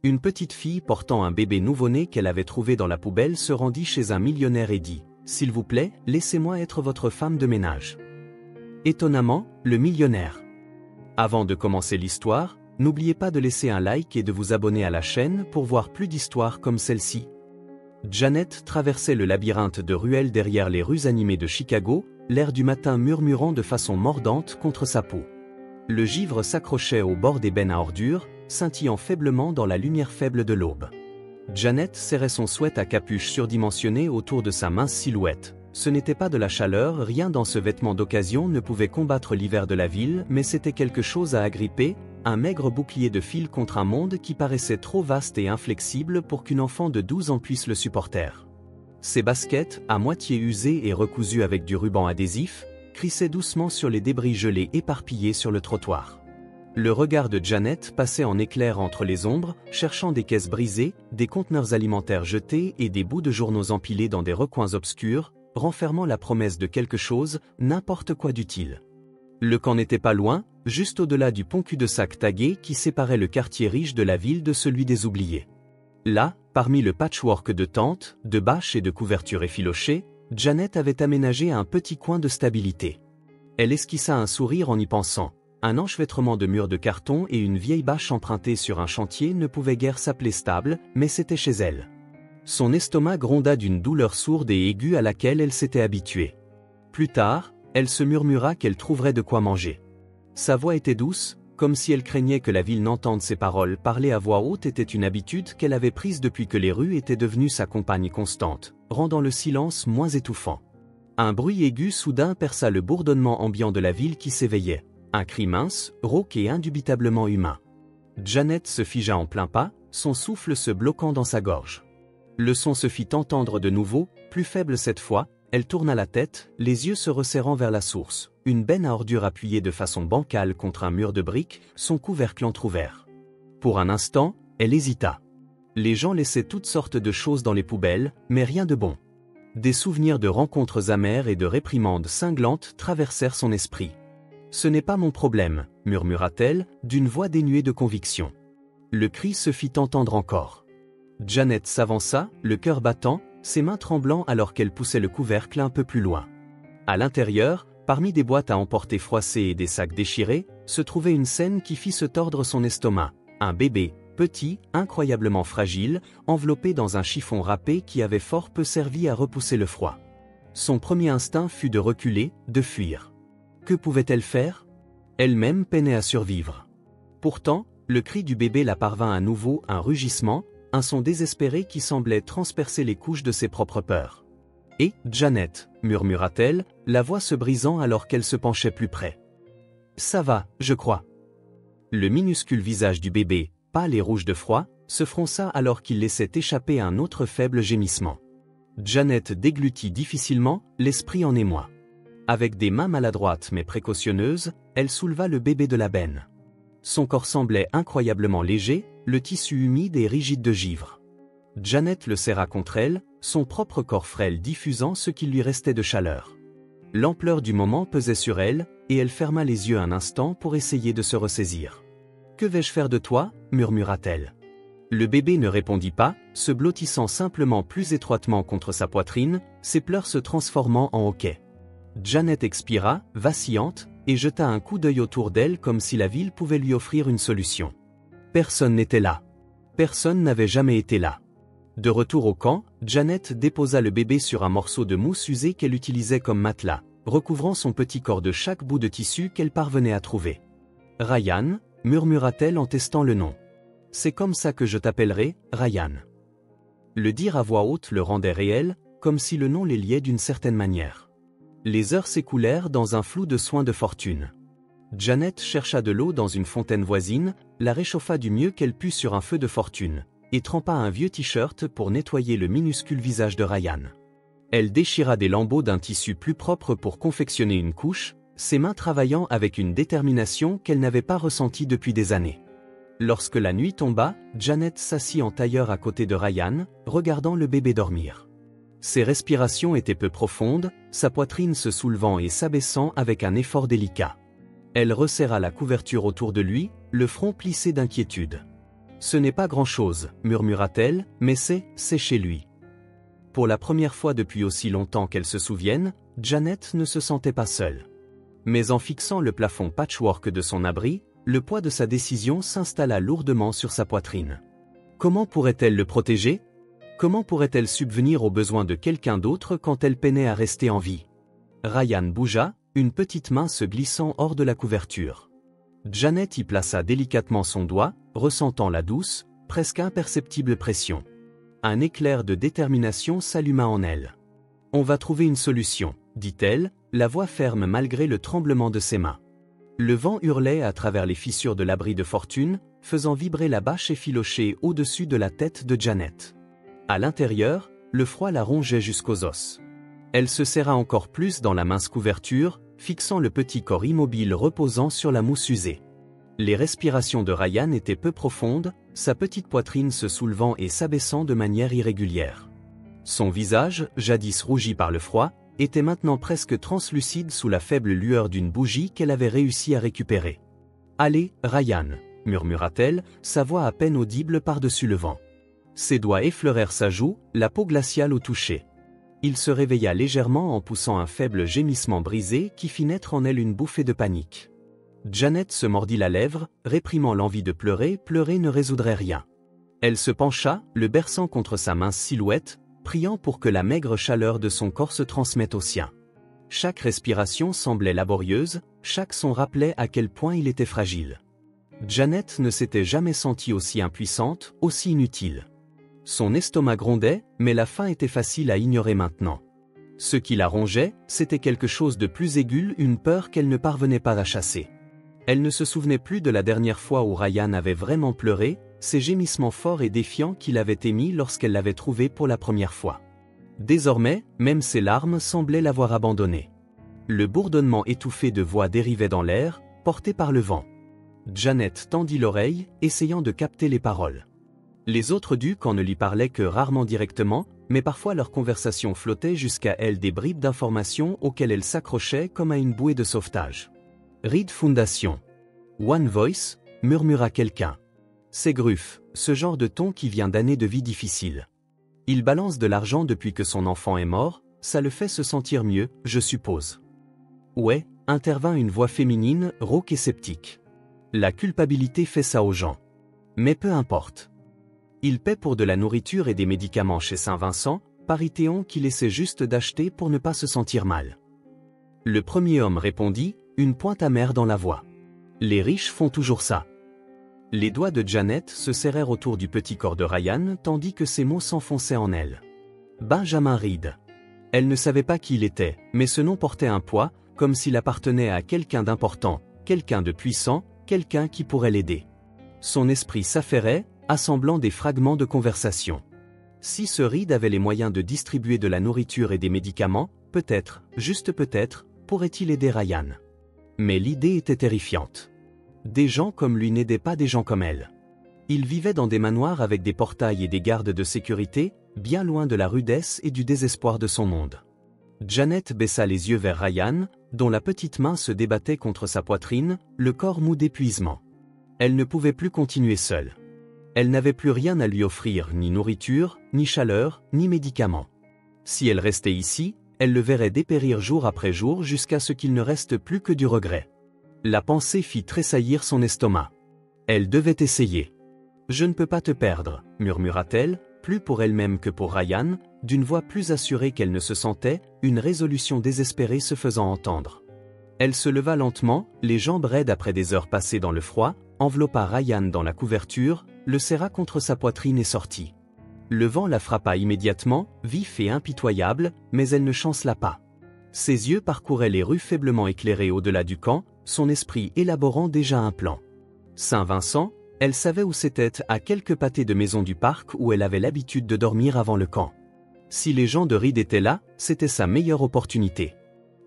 Une petite fille portant un bébé nouveau-né qu'elle avait trouvé dans la poubelle se rendit chez un millionnaire et dit « S'il vous plaît, laissez-moi être votre femme de ménage. » Étonnamment, le millionnaire. Avant de commencer l'histoire, n'oubliez pas de laisser un like et de vous abonner à la chaîne pour voir plus d'histoires comme celle-ci. Janet traversait le labyrinthe de ruelles derrière les rues animées de Chicago, l'air du matin murmurant de façon mordante contre sa peau. Le givre s'accrochait au bord des bennes à ordures, scintillant faiblement dans la lumière faible de l'aube. Janet serrait son sweat à capuche surdimensionné autour de sa mince silhouette. Ce n'était pas de la chaleur, rien dans ce vêtement d'occasion ne pouvait combattre l'hiver de la ville, mais c'était quelque chose à agripper, un maigre bouclier de fil contre un monde qui paraissait trop vaste et inflexible pour qu'une enfant de 12 ans puisse le supporter. Ses baskets, à moitié usées et recousues avec du ruban adhésif, crissaient doucement sur les débris gelés éparpillés sur le trottoir. Le regard de Janet passait en éclairs entre les ombres, cherchant des caisses brisées, des conteneurs alimentaires jetés et des bouts de journaux empilés dans des recoins obscurs, renfermant la promesse de quelque chose, n'importe quoi d'utile. Le camp n'était pas loin, juste au-delà du pont cul-de-sac tagué qui séparait le quartier riche de la ville de celui des oubliés. Là, parmi le patchwork de tentes, de bâches et de couvertures effilochées, Janet avait aménagé un petit coin de stabilité. Elle esquissa un sourire en y pensant. Un enchevêtrement de murs de carton et une vieille bâche empruntée sur un chantier ne pouvaient guère s'appeler stable, mais c'était chez elle. Son estomac gronda d'une douleur sourde et aiguë à laquelle elle s'était habituée. Plus tard, elle se murmura qu'elle trouverait de quoi manger. Sa voix était douce, comme si elle craignait que la ville n'entende ses paroles. Parler à voix haute était une habitude qu'elle avait prise depuis que les rues étaient devenues sa compagne constante, rendant le silence moins étouffant. Un bruit aigu soudain perça le bourdonnement ambiant de la ville qui s'éveillait. Un cri mince, rauque et indubitablement humain. Janet se figea en plein pas, son souffle se bloquant dans sa gorge. Le son se fit entendre de nouveau, plus faible cette fois, elle tourna la tête, les yeux se resserrant vers la source, une benne à ordures appuyée de façon bancale contre un mur de briques, son couvercle entrouvert. Pour un instant, elle hésita. Les gens laissaient toutes sortes de choses dans les poubelles, mais rien de bon. Des souvenirs de rencontres amères et de réprimandes cinglantes traversèrent son esprit. « Ce n'est pas mon problème », murmura-t-elle, d'une voix dénuée de conviction. Le cri se fit entendre encore. Janet s'avança, le cœur battant, ses mains tremblant alors qu'elle poussait le couvercle un peu plus loin. À l'intérieur, parmi des boîtes à emporter froissées et des sacs déchirés, se trouvait une scène qui fit se tordre son estomac. Un bébé, petit, incroyablement fragile, enveloppé dans un chiffon râpé qui avait fort peu servi à repousser le froid. Son premier instinct fut de reculer, de fuir. Que pouvait-elle faire? Elle-même peinait à survivre. Pourtant, le cri du bébé la parvint à nouveau, un rugissement, un son désespéré qui semblait transpercer les couches de ses propres peurs. « Et, Janet » murmura-t-elle, la voix se brisant alors qu'elle se penchait plus près. « Ça va, je crois. » Le minuscule visage du bébé, pâle et rouge de froid, se fronça alors qu'il laissait échapper un autre faible gémissement. Janet déglutit difficilement, l'esprit en émoi. Avec des mains maladroites mais précautionneuses, elle souleva le bébé de la benne. Son corps semblait incroyablement léger, le tissu humide et rigide de givre. Janet le serra contre elle, son propre corps frêle diffusant ce qu'il lui restait de chaleur. L'ampleur du moment pesait sur elle, et elle ferma les yeux un instant pour essayer de se ressaisir. « Que vais-je faire de toi » murmura-t-elle. Le bébé ne répondit pas, se blottissant simplement plus étroitement contre sa poitrine, ses pleurs se transformant en hoquets. Janet expira, vacillante, et jeta un coup d'œil autour d'elle comme si la ville pouvait lui offrir une solution. Personne n'était là. Personne n'avait jamais été là. De retour au camp, Janet déposa le bébé sur un morceau de mousse usée qu'elle utilisait comme matelas, recouvrant son petit corps de chaque bout de tissu qu'elle parvenait à trouver. « Ryan » murmura-t-elle en testant le nom. « C'est comme ça que je t'appellerai, Ryan. » Le dire à voix haute le rendait réel, comme si le nom les liait d'une certaine manière. Les heures s'écoulèrent dans un flou de soins de fortune. Janet chercha de l'eau dans une fontaine voisine, la réchauffa du mieux qu'elle put sur un feu de fortune, et trempa un vieux t-shirt pour nettoyer le minuscule visage de Ryan. Elle déchira des lambeaux d'un tissu plus propre pour confectionner une couche, ses mains travaillant avec une détermination qu'elle n'avait pas ressentie depuis des années. Lorsque la nuit tomba, Janet s'assit en tailleur à côté de Ryan, regardant le bébé dormir. Ses respirations étaient peu profondes, sa poitrine se soulevant et s'abaissant avec un effort délicat. Elle resserra la couverture autour de lui, le front plissé d'inquiétude. Ce n'est pas grand-chose, murmura-t-elle, mais c'est chez lui. Pour la première fois depuis aussi longtemps qu'elle se souvienne, Janet ne se sentait pas seule. Mais en fixant le plafond patchwork de son abri, le poids de sa décision s'installa lourdement sur sa poitrine. Comment pourrait-elle le protéger? Comment pourrait-elle subvenir aux besoins de quelqu'un d'autre quand elle peinait à rester en vie? Ryan bougea, une petite main se glissant hors de la couverture. Janet y plaça délicatement son doigt, ressentant la douce, presque imperceptible pression. Un éclair de détermination s'alluma en elle. « On va trouver une solution », dit-elle, la voix ferme malgré le tremblement de ses mains. Le vent hurlait à travers les fissures de l'abri de fortune, faisant vibrer la bâche effilochée au-dessus de la tête de Janet. À l'intérieur, le froid la rongeait jusqu'aux os. Elle se serra encore plus dans la mince couverture, fixant le petit corps immobile reposant sur la mousse usée. Les respirations de Ryan étaient peu profondes, sa petite poitrine se soulevant et s'abaissant de manière irrégulière. Son visage, jadis rougi par le froid, était maintenant presque translucide sous la faible lueur d'une bougie qu'elle avait réussi à récupérer. « Allez, Ryan », murmura-t-elle, sa voix à peine audible par-dessus le vent. Ses doigts effleurèrent sa joue, la peau glaciale au toucher. Il se réveilla légèrement en poussant un faible gémissement brisé qui fit naître en elle une bouffée de panique. Janet se mordit la lèvre, réprimant l'envie de pleurer, pleurer ne résoudrait rien. Elle se pencha, le berçant contre sa mince silhouette, priant pour que la maigre chaleur de son corps se transmette au sien. Chaque respiration semblait laborieuse, chaque son rappelait à quel point il était fragile. Janet ne s'était jamais sentie aussi impuissante, aussi inutile. Son estomac grondait, mais la faim était facile à ignorer maintenant. Ce qui la rongeait, c'était quelque chose de plus aigu, une peur qu'elle ne parvenait pas à chasser. Elle ne se souvenait plus de la dernière fois où Ryan avait vraiment pleuré, ces gémissements forts et défiants qu'il avait émis lorsqu'elle l'avait trouvé pour la première fois. Désormais, même ses larmes semblaient l'avoir abandonné. Le bourdonnement étouffé de voix dérivait dans l'air, porté par le vent. Janet tendit l'oreille, essayant de capter les paroles. Les autres ducs ne lui parlaient que rarement directement, mais parfois leur conversation flottait jusqu'à elle des bribes d'informations auxquelles elle s'accrochait comme à une bouée de sauvetage. Reed Foundation. One Voice, murmura quelqu'un. C'est Gruff, ce genre de ton qui vient d'années de vie difficile. Il balance de l'argent depuis que son enfant est mort, ça le fait se sentir mieux, je suppose. Ouais, intervint une voix féminine, rauque et sceptique. La culpabilité fait ça aux gens. Mais peu importe. Il paie pour de la nourriture et des médicaments chez Saint-Vincent, Paritéon qu'il essaie juste d'acheter pour ne pas se sentir mal. Le premier homme répondit, une pointe amère dans la voix. Les riches font toujours ça. Les doigts de Janet se serrèrent autour du petit corps de Ryan tandis que ses mots s'enfonçaient en elle. Benjamin Reed. Elle ne savait pas qui il était, mais ce nom portait un poids, comme s'il appartenait à quelqu'un d'important, quelqu'un de puissant, quelqu'un qui pourrait l'aider. Son esprit s'affairait, assemblant des fragments de conversation. Si ce Reed avait les moyens de distribuer de la nourriture et des médicaments, peut-être, juste peut-être, pourrait-il aider Ryan. Mais l'idée était terrifiante. Des gens comme lui n'aidaient pas des gens comme elle. Il vivait dans des manoirs avec des portails et des gardes de sécurité, bien loin de la rudesse et du désespoir de son monde. Janet baissa les yeux vers Ryan, dont la petite main se débattait contre sa poitrine, le corps mou d'épuisement. Elle ne pouvait plus continuer seule. Elle n'avait plus rien à lui offrir, ni nourriture, ni chaleur, ni médicaments. Si elle restait ici, elle le verrait dépérir jour après jour jusqu'à ce qu'il ne reste plus que du regret. La pensée fit tressaillir son estomac. Elle devait essayer. « Je ne peux pas te perdre », murmura-t-elle, plus pour elle-même que pour Ryan, d'une voix plus assurée qu'elle ne se sentait, une résolution désespérée se faisant entendre. Elle se leva lentement, les jambes raides après des heures passées dans le froid, enveloppa Ryan dans la couverture, le serra contre sa poitrine et sortit. Le vent la frappa immédiatement, vif et impitoyable, mais elle ne chancela pas. Ses yeux parcouraient les rues faiblement éclairées au-delà du camp, son esprit élaborant déjà un plan. Saint-Vincent, elle savait où c'était, à quelques pâtés de maison du parc où elle avait l'habitude de dormir avant le camp. Si les gens de Reed étaient là, c'était sa meilleure opportunité.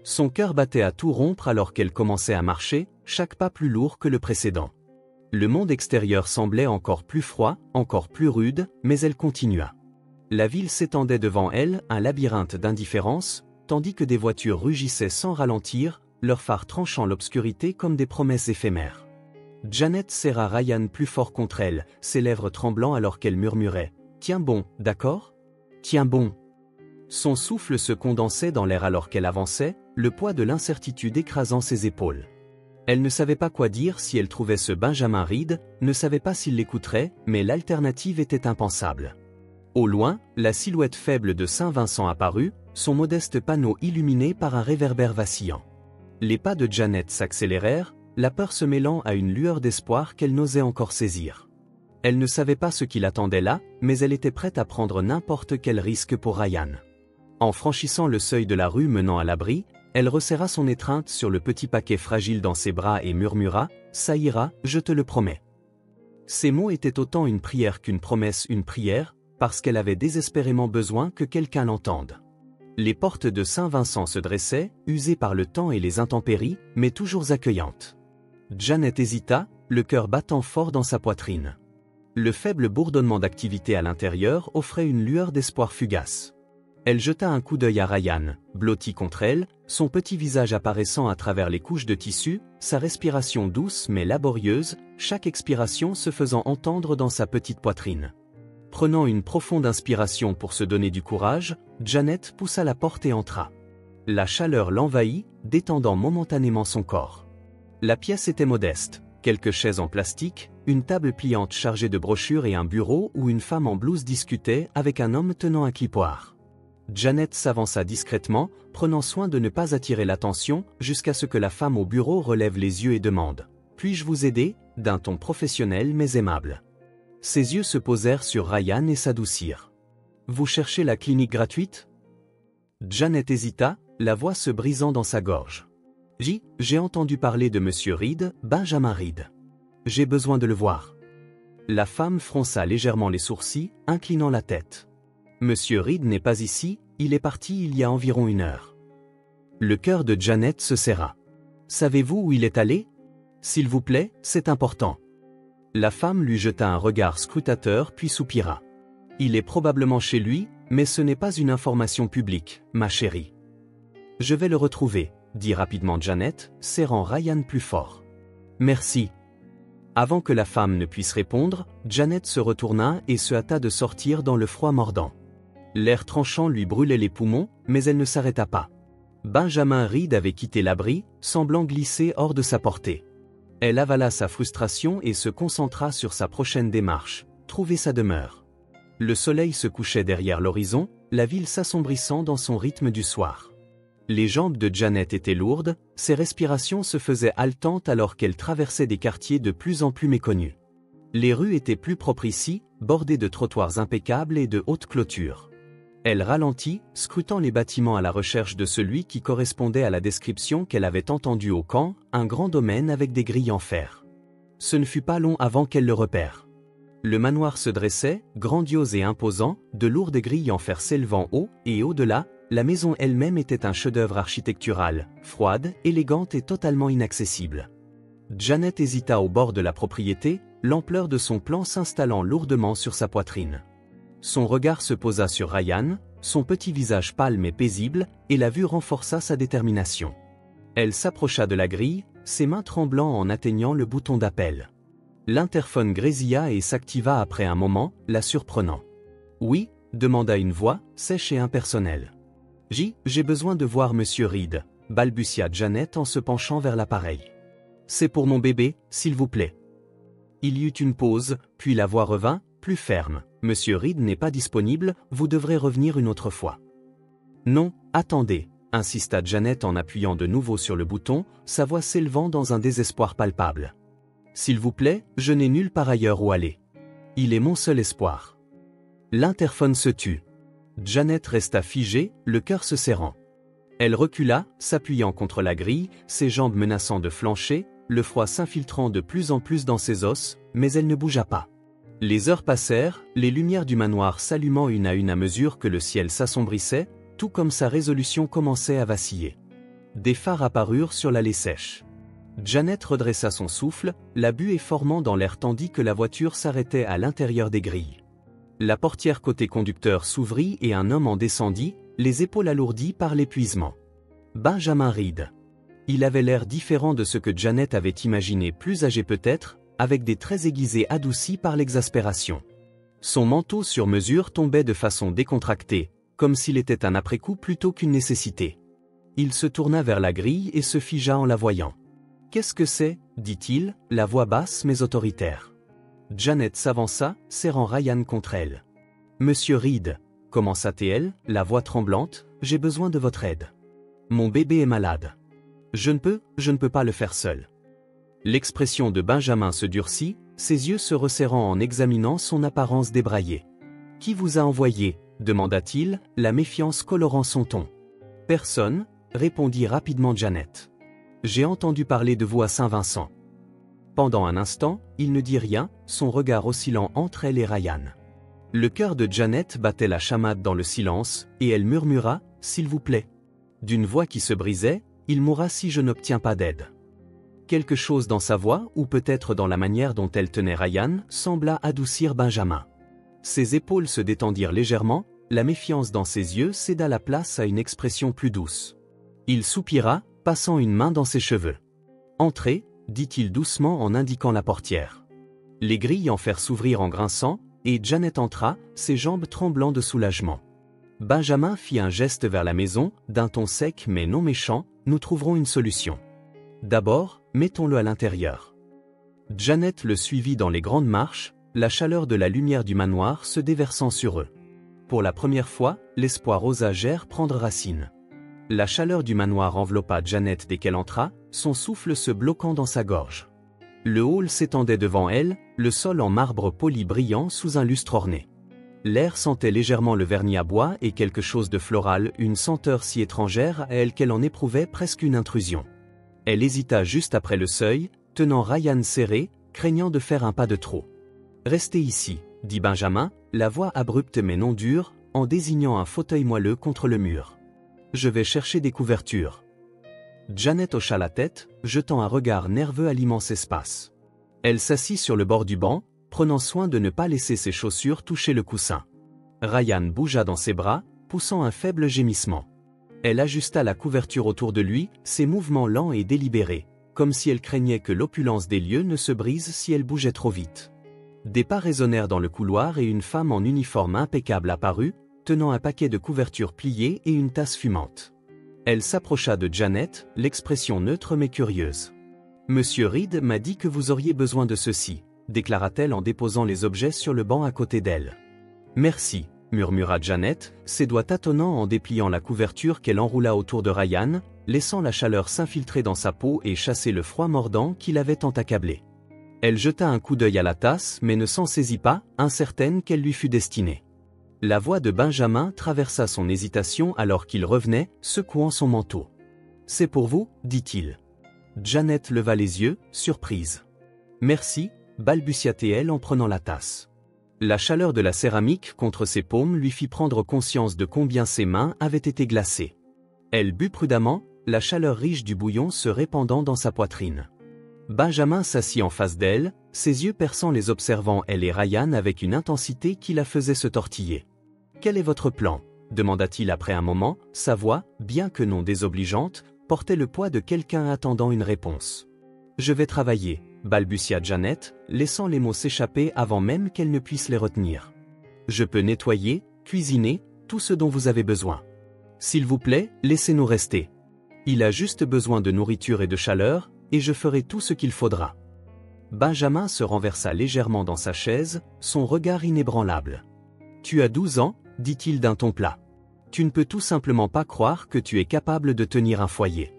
Son cœur battait à tout rompre alors qu'elle commençait à marcher, chaque pas plus lourd que le précédent. Le monde extérieur semblait encore plus froid, encore plus rude, mais elle continua. La ville s'étendait devant elle, un labyrinthe d'indifférence, tandis que des voitures rugissaient sans ralentir, leurs phares tranchant l'obscurité comme des promesses éphémères. Janet serra Ryan plus fort contre elle, ses lèvres tremblant alors qu'elle murmurait « Tiens bon, d'accord ? Tiens bon !» Son souffle se condensait dans l'air alors qu'elle avançait, le poids de l'incertitude écrasant ses épaules. Elle ne savait pas quoi dire si elle trouvait ce Benjamin Reed, ne savait pas s'il l'écouterait, mais l'alternative était impensable. Au loin, la silhouette faible de Saint-Vincent apparut, son modeste panneau illuminé par un réverbère vacillant. Les pas de Janet s'accélérèrent, la peur se mêlant à une lueur d'espoir qu'elle n'osait encore saisir. Elle ne savait pas ce qui l'attendait là, mais elle était prête à prendre n'importe quel risque pour Ryan. En franchissant le seuil de la rue menant à l'abri, elle resserra son étreinte sur le petit paquet fragile dans ses bras et murmura « Ça ira, je te le promets ». Ces mots étaient autant une prière qu'une promesse, une prière, parce qu'elle avait désespérément besoin que quelqu'un l'entende. Les portes de Saint-Vincent se dressaient, usées par le temps et les intempéries, mais toujours accueillantes. Janet hésita, le cœur battant fort dans sa poitrine. Le faible bourdonnement d'activité à l'intérieur offrait une lueur d'espoir fugace. Elle jeta un coup d'œil à Ryan, blotti contre elle, son petit visage apparaissant à travers les couches de tissu, sa respiration douce mais laborieuse, chaque expiration se faisant entendre dans sa petite poitrine. Prenant une profonde inspiration pour se donner du courage, Janet poussa la porte et entra. La chaleur l'envahit, détendant momentanément son corps. La pièce était modeste, quelques chaises en plastique, une table pliante chargée de brochures et un bureau où une femme en blouse discutait avec un homme tenant un clipoir. Janet s'avança discrètement, prenant soin de ne pas attirer l'attention, jusqu'à ce que la femme au bureau relève les yeux et demande « Puis-je vous aider ?» d'un ton professionnel mais aimable. Ses yeux se posèrent sur Ryan et s'adoucirent. « Vous cherchez la clinique gratuite ?» Janet hésita, la voix se brisant dans sa gorge. « J'ai entendu parler de Monsieur Reed, Benjamin Reed. J'ai besoin de le voir. » La femme fronça légèrement les sourcils, inclinant la tête. « Monsieur Reed n'est pas ici, il est parti il y a environ 1 heure. » Le cœur de Janet se serra. « Savez-vous où il est allé ? S'il vous plaît, c'est important. » La femme lui jeta un regard scrutateur puis soupira. « Il est probablement chez lui, mais ce n'est pas une information publique, ma chérie. »« Je vais le retrouver, » dit rapidement Janet, serrant Ryan plus fort. « Merci. » Avant que la femme ne puisse répondre, Janet se retourna et se hâta de sortir dans le froid mordant. L'air tranchant lui brûlait les poumons, mais elle ne s'arrêta pas. Benjamin Reed avait quitté l'abri, semblant glisser hors de sa portée. Elle avala sa frustration et se concentra sur sa prochaine démarche, trouver sa demeure. Le soleil se couchait derrière l'horizon, la ville s'assombrissant dans son rythme du soir. Les jambes de Janet étaient lourdes, ses respirations se faisaient haletantes alors qu'elle traversait des quartiers de plus en plus méconnus. Les rues étaient plus propres ici, bordées de trottoirs impeccables et de hautes clôtures. Elle ralentit, scrutant les bâtiments à la recherche de celui qui correspondait à la description qu'elle avait entendue au camp, un grand domaine avec des grilles en fer. Ce ne fut pas long avant qu'elle le repère. Le manoir se dressait, grandiose et imposant, de lourdes grilles en fer s'élevant haut, et au-delà, la maison elle-même était un chef-d'œuvre architectural, froide, élégante et totalement inaccessible. Janet hésita au bord de la propriété, l'ampleur de son plan s'installant lourdement sur sa poitrine. Son regard se posa sur Ryan, son petit visage pâle mais paisible, et la vue renforça sa détermination. Elle s'approcha de la grille, ses mains tremblant en atteignant le bouton d'appel. L'interphone grésilla et s'activa après un moment, la surprenant. « Oui ?» demanda une voix, sèche et impersonnelle. « J'ai besoin de voir Monsieur Reed » balbutia Janet en se penchant vers l'appareil. « C'est pour mon bébé, s'il vous plaît. » Il y eut une pause, puis la voix revint, plus ferme. « Monsieur Reed n'est pas disponible, vous devrez revenir une autre fois. »« Non, attendez » insista Janet en appuyant de nouveau sur le bouton, sa voix s'élevant dans un désespoir palpable. « S'il vous plaît, je n'ai nulle part ailleurs où aller. Il est mon seul espoir. » L'interphone se tut. Janet resta figée, le cœur se serrant. Elle recula, s'appuyant contre la grille, ses jambes menaçant de flancher, le froid s'infiltrant de plus en plus dans ses os, mais elle ne bougea pas. Les heures passèrent, les lumières du manoir s'allumant une à mesure que le ciel s'assombrissait, tout comme sa résolution commençait à vaciller. Des phares apparurent sur l'allée sèche. Janet redressa son souffle, la buée formant dans l'air tandis que la voiture s'arrêtait à l'intérieur des grilles. La portière côté conducteur s'ouvrit et un homme en descendit, les épaules alourdies par l'épuisement. « Benjamin Reed. » Il avait l'air différent de ce que Janet avait imaginé, plus âgé peut-être, avec des traits aiguisés adoucis par l'exaspération. Son manteau sur mesure tombait de façon décontractée, comme s'il était un après-coup plutôt qu'une nécessité. Il se tourna vers la grille et se figea en la voyant. « Qu'est-ce que c'est » dit-il, la voix basse mais autoritaire. Janet s'avança, serrant Ryan contre elle. « Monsieur Reed, commença-t-elle, la voix tremblante, j'ai besoin de votre aide. Mon bébé est malade. Je ne peux pas le faire seul. » L'expression de Benjamin se durcit, ses yeux se resserrant en examinant son apparence débraillée. « Qui vous a envoyé » demanda-t-il, la méfiance colorant son ton. « Personne » répondit rapidement Janet. « J'ai entendu parler de vous à Saint-Vincent. » Pendant un instant, il ne dit rien, son regard oscillant entre elle et Ryan. Le cœur de Janet battait la chamade dans le silence, et elle murmura « S'il vous plaît ». D'une voix qui se brisait, « Il mourra si je n'obtiens pas d'aide. » Quelque chose dans sa voix, ou peut-être dans la manière dont elle tenait Ryan, sembla adoucir Benjamin. Ses épaules se détendirent légèrement, la méfiance dans ses yeux céda la place à une expression plus douce. Il soupira, passant une main dans ses cheveux. « Entrez », dit-il doucement en indiquant la portière. Les grilles en firent s'ouvrir en grinçant, et Janet entra, ses jambes tremblant de soulagement. Benjamin fit un geste vers la maison, d'un ton sec mais non méchant, « Nous trouverons une solution. D'abord, mettons-le à l'intérieur. » Janet le suivit dans les grandes marches, la chaleur de la lumière du manoir se déversant sur eux. Pour la première fois, l'espoir osa prendre racine. La chaleur du manoir enveloppa Janet dès qu'elle entra, son souffle se bloquant dans sa gorge. Le hall s'étendait devant elle, le sol en marbre poli brillant sous un lustre orné. L'air sentait légèrement le vernis à bois et quelque chose de floral, une senteur si étrangère à elle qu'elle en éprouvait presque une intrusion. Elle hésita juste après le seuil, tenant Ryan serré, craignant de faire un pas de trop. « Restez ici » dit Benjamin, la voix abrupte mais non dure, en désignant un fauteuil moelleux contre le mur. « Je vais chercher des couvertures. » Janet hocha la tête, jetant un regard nerveux à l'immense espace. Elle s'assit sur le bord du banc, prenant soin de ne pas laisser ses chaussures toucher le coussin. Ryan bougea dans ses bras, poussant un faible gémissement. Elle ajusta la couverture autour de lui, ses mouvements lents et délibérés, comme si elle craignait que l'opulence des lieux ne se brise si elle bougeait trop vite. Des pas résonnèrent dans le couloir et une femme en uniforme impeccable apparut, tenant un paquet de couvertures pliées et une tasse fumante. Elle s'approcha de Janet, l'expression neutre mais curieuse. « Monsieur Reed m'a dit que vous auriez besoin de ceci », déclara-t-elle en déposant les objets sur le banc à côté d'elle. « Merci », murmura Janet, ses doigts tâtonnant en dépliant la couverture qu'elle enroula autour de Ryan, laissant la chaleur s'infiltrer dans sa peau et chasser le froid mordant qui l'avait tant accablé. Elle jeta un coup d'œil à la tasse mais ne s'en saisit pas, incertaine qu'elle lui fût destinée. La voix de Benjamin traversa son hésitation alors qu'il revenait, secouant son manteau. « C'est pour vous » dit-il. Janet leva les yeux, surprise. « Merci » balbutia-t-elle en prenant la tasse. La chaleur de la céramique contre ses paumes lui fit prendre conscience de combien ses mains avaient été glacées. Elle but prudemment, la chaleur riche du bouillon se répandant dans sa poitrine. Benjamin s'assit en face d'elle, ses yeux perçants les observant elle et Ryan avec une intensité qui la faisait se tortiller. « Quel est votre plan » demanda-t-il après un moment, sa voix, bien que non désobligeante, portait le poids de quelqu'un attendant une réponse. « Je vais travailler » balbutia Janet, laissant les mots s'échapper avant même qu'elle ne puisse les retenir. « Je peux nettoyer, cuisiner, tout ce dont vous avez besoin. S'il vous plaît, laissez-nous rester. Il a juste besoin de nourriture et de chaleur, et je ferai tout ce qu'il faudra. » Benjamin se renversa légèrement dans sa chaise, son regard inébranlable. « Tu as 12 ans, dit-il d'un ton plat. Tu ne peux tout simplement pas croire que tu es capable de tenir un foyer. »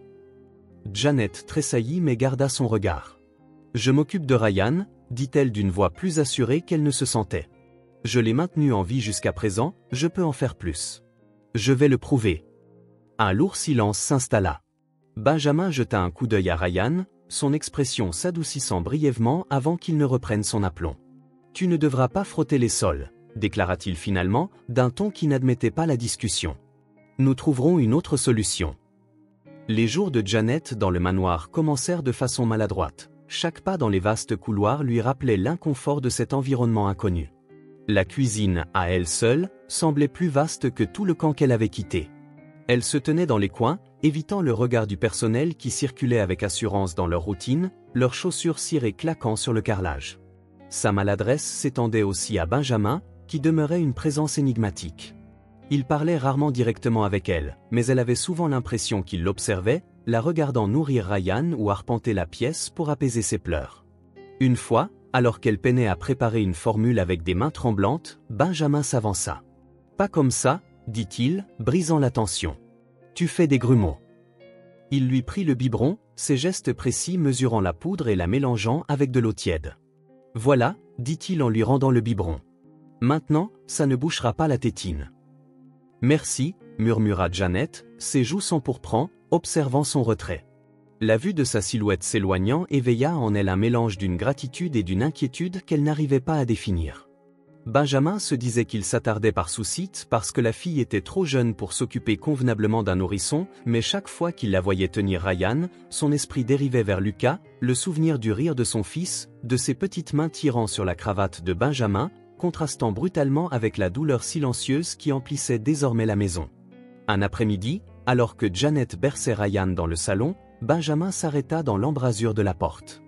Janet tressaillit mais garda son regard. « Je m'occupe de Ryan, dit-elle d'une voix plus assurée qu'elle ne se sentait. Je l'ai maintenu en vie jusqu'à présent, je peux en faire plus. Je vais le prouver. » Un lourd silence s'installa. Benjamin jeta un coup d'œil à Ryan, son expression s'adoucissant brièvement avant qu'il ne reprenne son aplomb. « Tu ne devras pas frotter les sols, » déclara-t-il finalement, d'un ton qui n'admettait pas la discussion. « Nous trouverons une autre solution. » Les jours de Janet dans le manoir commencèrent de façon maladroite. Chaque pas dans les vastes couloirs lui rappelait l'inconfort de cet environnement inconnu. La cuisine, à elle seule, semblait plus vaste que tout le camp qu'elle avait quitté. Elle se tenait dans les coins, évitant le regard du personnel qui circulait avec assurance dans leur routine, leurs chaussures cirées claquant sur le carrelage. Sa maladresse s'étendait aussi à Benjamin, qui demeurait une présence énigmatique. Il parlait rarement directement avec elle, mais elle avait souvent l'impression qu'il l'observait, la regardant nourrir Ryan ou arpenter la pièce pour apaiser ses pleurs. Une fois, alors qu'elle peinait à préparer une formule avec des mains tremblantes, Benjamin s'avança. « Pas comme ça », dit-il, brisant la tension. « Tu fais des grumeaux. » Il lui prit le biberon, ses gestes précis mesurant la poudre et la mélangeant avec de l'eau tiède. « Voilà », dit-il en lui rendant le biberon. « Maintenant, ça ne bouchera pas la tétine. » « Merci », murmura Janet, ses joues s'empourprant, observant son retrait. La vue de sa silhouette s'éloignant éveilla en elle un mélange d'une gratitude et d'une inquiétude qu'elle n'arrivait pas à définir. Benjamin se disait qu'il s'attardait par souci parce que la fille était trop jeune pour s'occuper convenablement d'un nourrisson, mais chaque fois qu'il la voyait tenir Ryan, son esprit dérivait vers Lucas, le souvenir du rire de son fils, de ses petites mains tirant sur la cravate de Benjamin, contrastant brutalement avec la douleur silencieuse qui emplissait désormais la maison. Un après-midi, alors que Janet berçait Ryan dans le salon, Benjamin s'arrêta dans l'embrasure de la porte.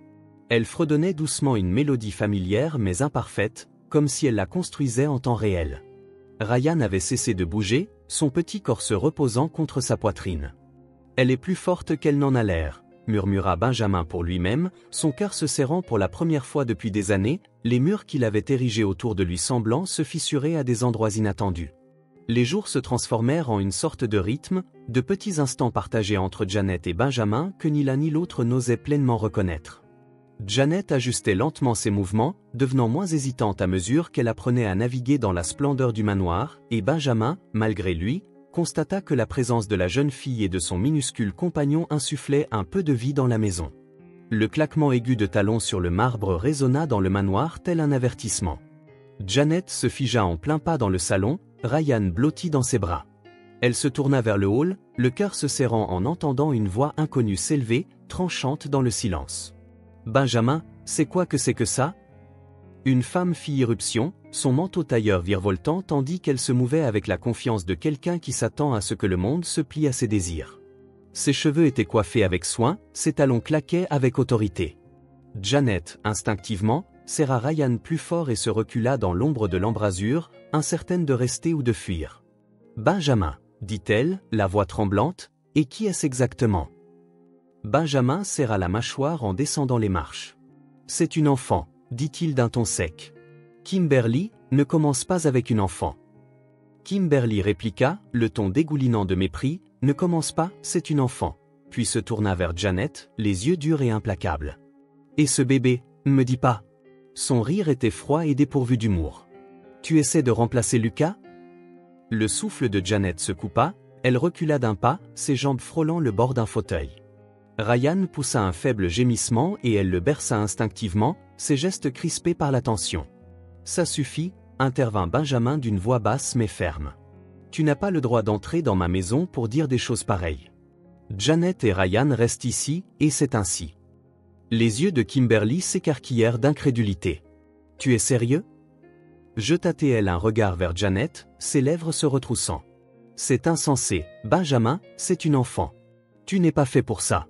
Elle fredonnait doucement une mélodie familière mais imparfaite, comme si elle la construisait en temps réel. Ryan avait cessé de bouger, son petit corps se reposant contre sa poitrine. « Elle est plus forte qu'elle n'en a l'air », murmura Benjamin pour lui-même, son cœur se serrant pour la première fois depuis des années, les murs qu'il avait érigés autour de lui semblant se fissurer à des endroits inattendus. Les jours se transformèrent en une sorte de rythme, de petits instants partagés entre Janet et Benjamin que ni l'un ni l'autre n'osait pleinement reconnaître. Janet ajustait lentement ses mouvements, devenant moins hésitante à mesure qu'elle apprenait à naviguer dans la splendeur du manoir, et Benjamin, malgré lui, constata que la présence de la jeune fille et de son minuscule compagnon insufflait un peu de vie dans la maison. Le claquement aigu de talons sur le marbre résonna dans le manoir tel un avertissement. Janet se figea en plein pas dans le salon, Ryan blotti dans ses bras. Elle se tourna vers le hall, le cœur se serrant en entendant une voix inconnue s'élever, tranchante dans le silence. « Benjamin, c'est quoi que c'est que ça ?» Une femme fit irruption, son manteau tailleur virevoltant tandis qu'elle se mouvait avec la confiance de quelqu'un qui s'attend à ce que le monde se plie à ses désirs. Ses cheveux étaient coiffés avec soin, ses talons claquaient avec autorité. Janet, instinctivement, serra Ryan plus fort et se recula dans l'ombre de l'embrasure, incertaine de rester ou de fuir. « Benjamin, » dit-elle, la voix tremblante, « et qui est-ce exactement ?» Benjamin serra la mâchoire en descendant les marches. « C'est une enfant, » dit-il d'un ton sec. « Kimberly, ne commence pas avec une enfant. » Kimberly répliqua, le ton dégoulinant de mépris, « Ne commence pas, c'est une enfant. » Puis se tourna vers Janet, les yeux durs et implacables. « Et ce bébé, me dis pas. » Son rire était froid et dépourvu d'humour. « Tu essaies de remplacer Lucas ?» Le souffle de Janet se coupa, elle recula d'un pas, ses jambes frôlant le bord d'un fauteuil. Ryan poussa un faible gémissement et elle le berça instinctivement, ses gestes crispés par la tension. « Ça suffit », intervint Benjamin d'une voix basse mais ferme. « Tu n'as pas le droit d'entrer dans ma maison pour dire des choses pareilles. Janet et Ryan restent ici, et c'est ainsi. » Les yeux de Kimberly s'écarquillèrent d'incrédulité. « Tu es sérieux ?» Jeta-t-elle un regard vers Janet, ses lèvres se retroussant. « C'est insensé, Benjamin, c'est une enfant. Tu n'es pas fait pour ça. »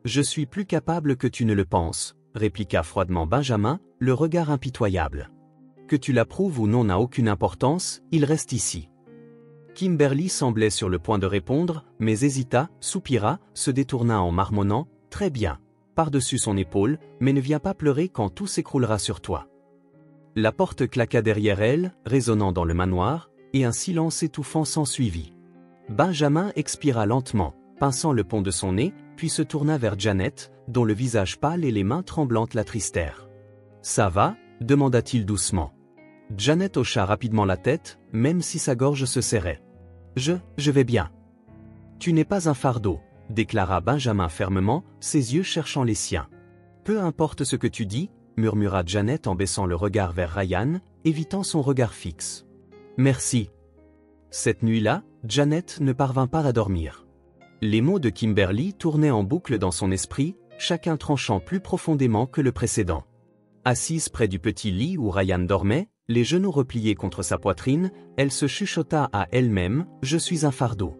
« Je suis plus capable que tu ne le penses, » répliqua froidement Benjamin, le regard impitoyable. « Que tu l'approuves ou non n'a aucune importance, il reste ici. » Kimberly semblait sur le point de répondre, mais hésita, soupira, se détourna en marmonnant, « Très bien. » par-dessus son épaule, mais ne viens pas pleurer quand tout s'écroulera sur toi. La porte claqua derrière elle, résonnant dans le manoir, et un silence étouffant s'ensuivit. Benjamin expira lentement, pinçant le pont de son nez, puis se tourna vers Janet, dont le visage pâle et les mains tremblantes l'attristèrent. « Ça va ?» demanda-t-il doucement. Janet hocha rapidement la tête, même si sa gorge se serrait. « Je vais bien. »« Tu n'es pas un fardeau », déclara Benjamin fermement, ses yeux cherchant les siens. « Peu importe ce que tu dis, » murmura Janet en baissant le regard vers Ryan, évitant son regard fixe. « Merci. » Cette nuit-là, Janet ne parvint pas à dormir. Les mots de Kimberly tournaient en boucle dans son esprit, chacun tranchant plus profondément que le précédent. Assise près du petit lit où Ryan dormait, les genoux repliés contre sa poitrine, elle se chuchota à elle-même « Je suis un fardeau. »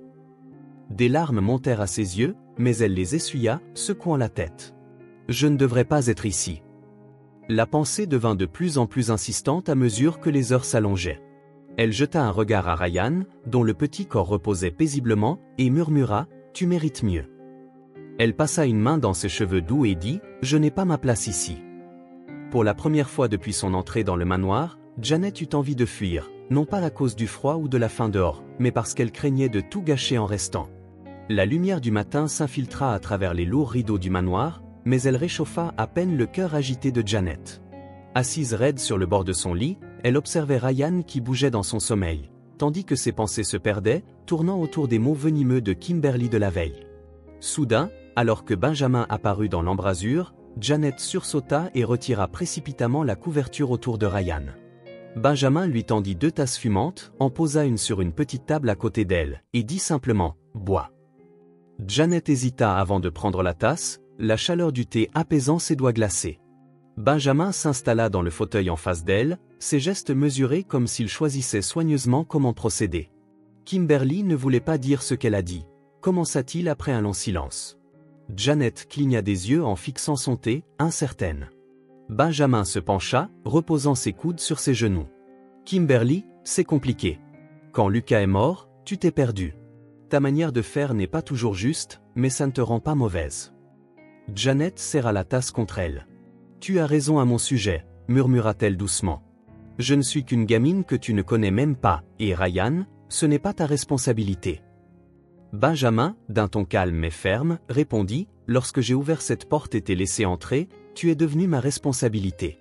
Des larmes montèrent à ses yeux, mais elle les essuya, secouant la tête. Je ne devrais pas être ici. La pensée devint de plus en plus insistante à mesure que les heures s'allongeaient. Elle jeta un regard à Ryan, dont le petit corps reposait paisiblement, et murmura « Tu mérites mieux ». Elle passa une main dans ses cheveux doux et dit « Je n'ai pas ma place ici ». Pour la première fois depuis son entrée dans le manoir, Janet eut envie de fuir, non pas à cause du froid ou de la faim dehors, mais parce qu'elle craignait de tout gâcher en restant. La lumière du matin s'infiltra à travers les lourds rideaux du manoir, mais elle réchauffa à peine le cœur agité de Janet. Assise raide sur le bord de son lit, elle observait Ryan qui bougeait dans son sommeil, tandis que ses pensées se perdaient, tournant autour des mots venimeux de Kimberly de la veille. Soudain, alors que Benjamin apparut dans l'embrasure, Janet sursauta et retira précipitamment la couverture autour de Ryan. Benjamin lui tendit 2 tasses fumantes, en posa une sur une petite table à côté d'elle, et dit simplement « Bois ». Janet hésita avant de prendre la tasse, la chaleur du thé apaisant ses doigts glacés. Benjamin s'installa dans le fauteuil en face d'elle, ses gestes mesurés comme s'il choisissait soigneusement comment procéder. Kimberly ne voulait pas dire ce qu'elle a dit, commença-t-il après un long silence. Janet cligna des yeux en fixant son thé, incertaine. Benjamin se pencha, reposant ses coudes sur ses genoux. Kimberly, c'est compliqué. Quand Lucas est mort, tu t'es perdue. Ta manière de faire n'est pas toujours juste, mais ça ne te rend pas mauvaise. Janet serra la tasse contre elle. Tu as raison à mon sujet, murmura-t-elle doucement. Je ne suis qu'une gamine que tu ne connais même pas, et Ryan, ce n'est pas ta responsabilité. Benjamin, d'un ton calme mais ferme, répondit, lorsque j'ai ouvert cette porte et t'ai laissé entrer, tu es devenu ma responsabilité.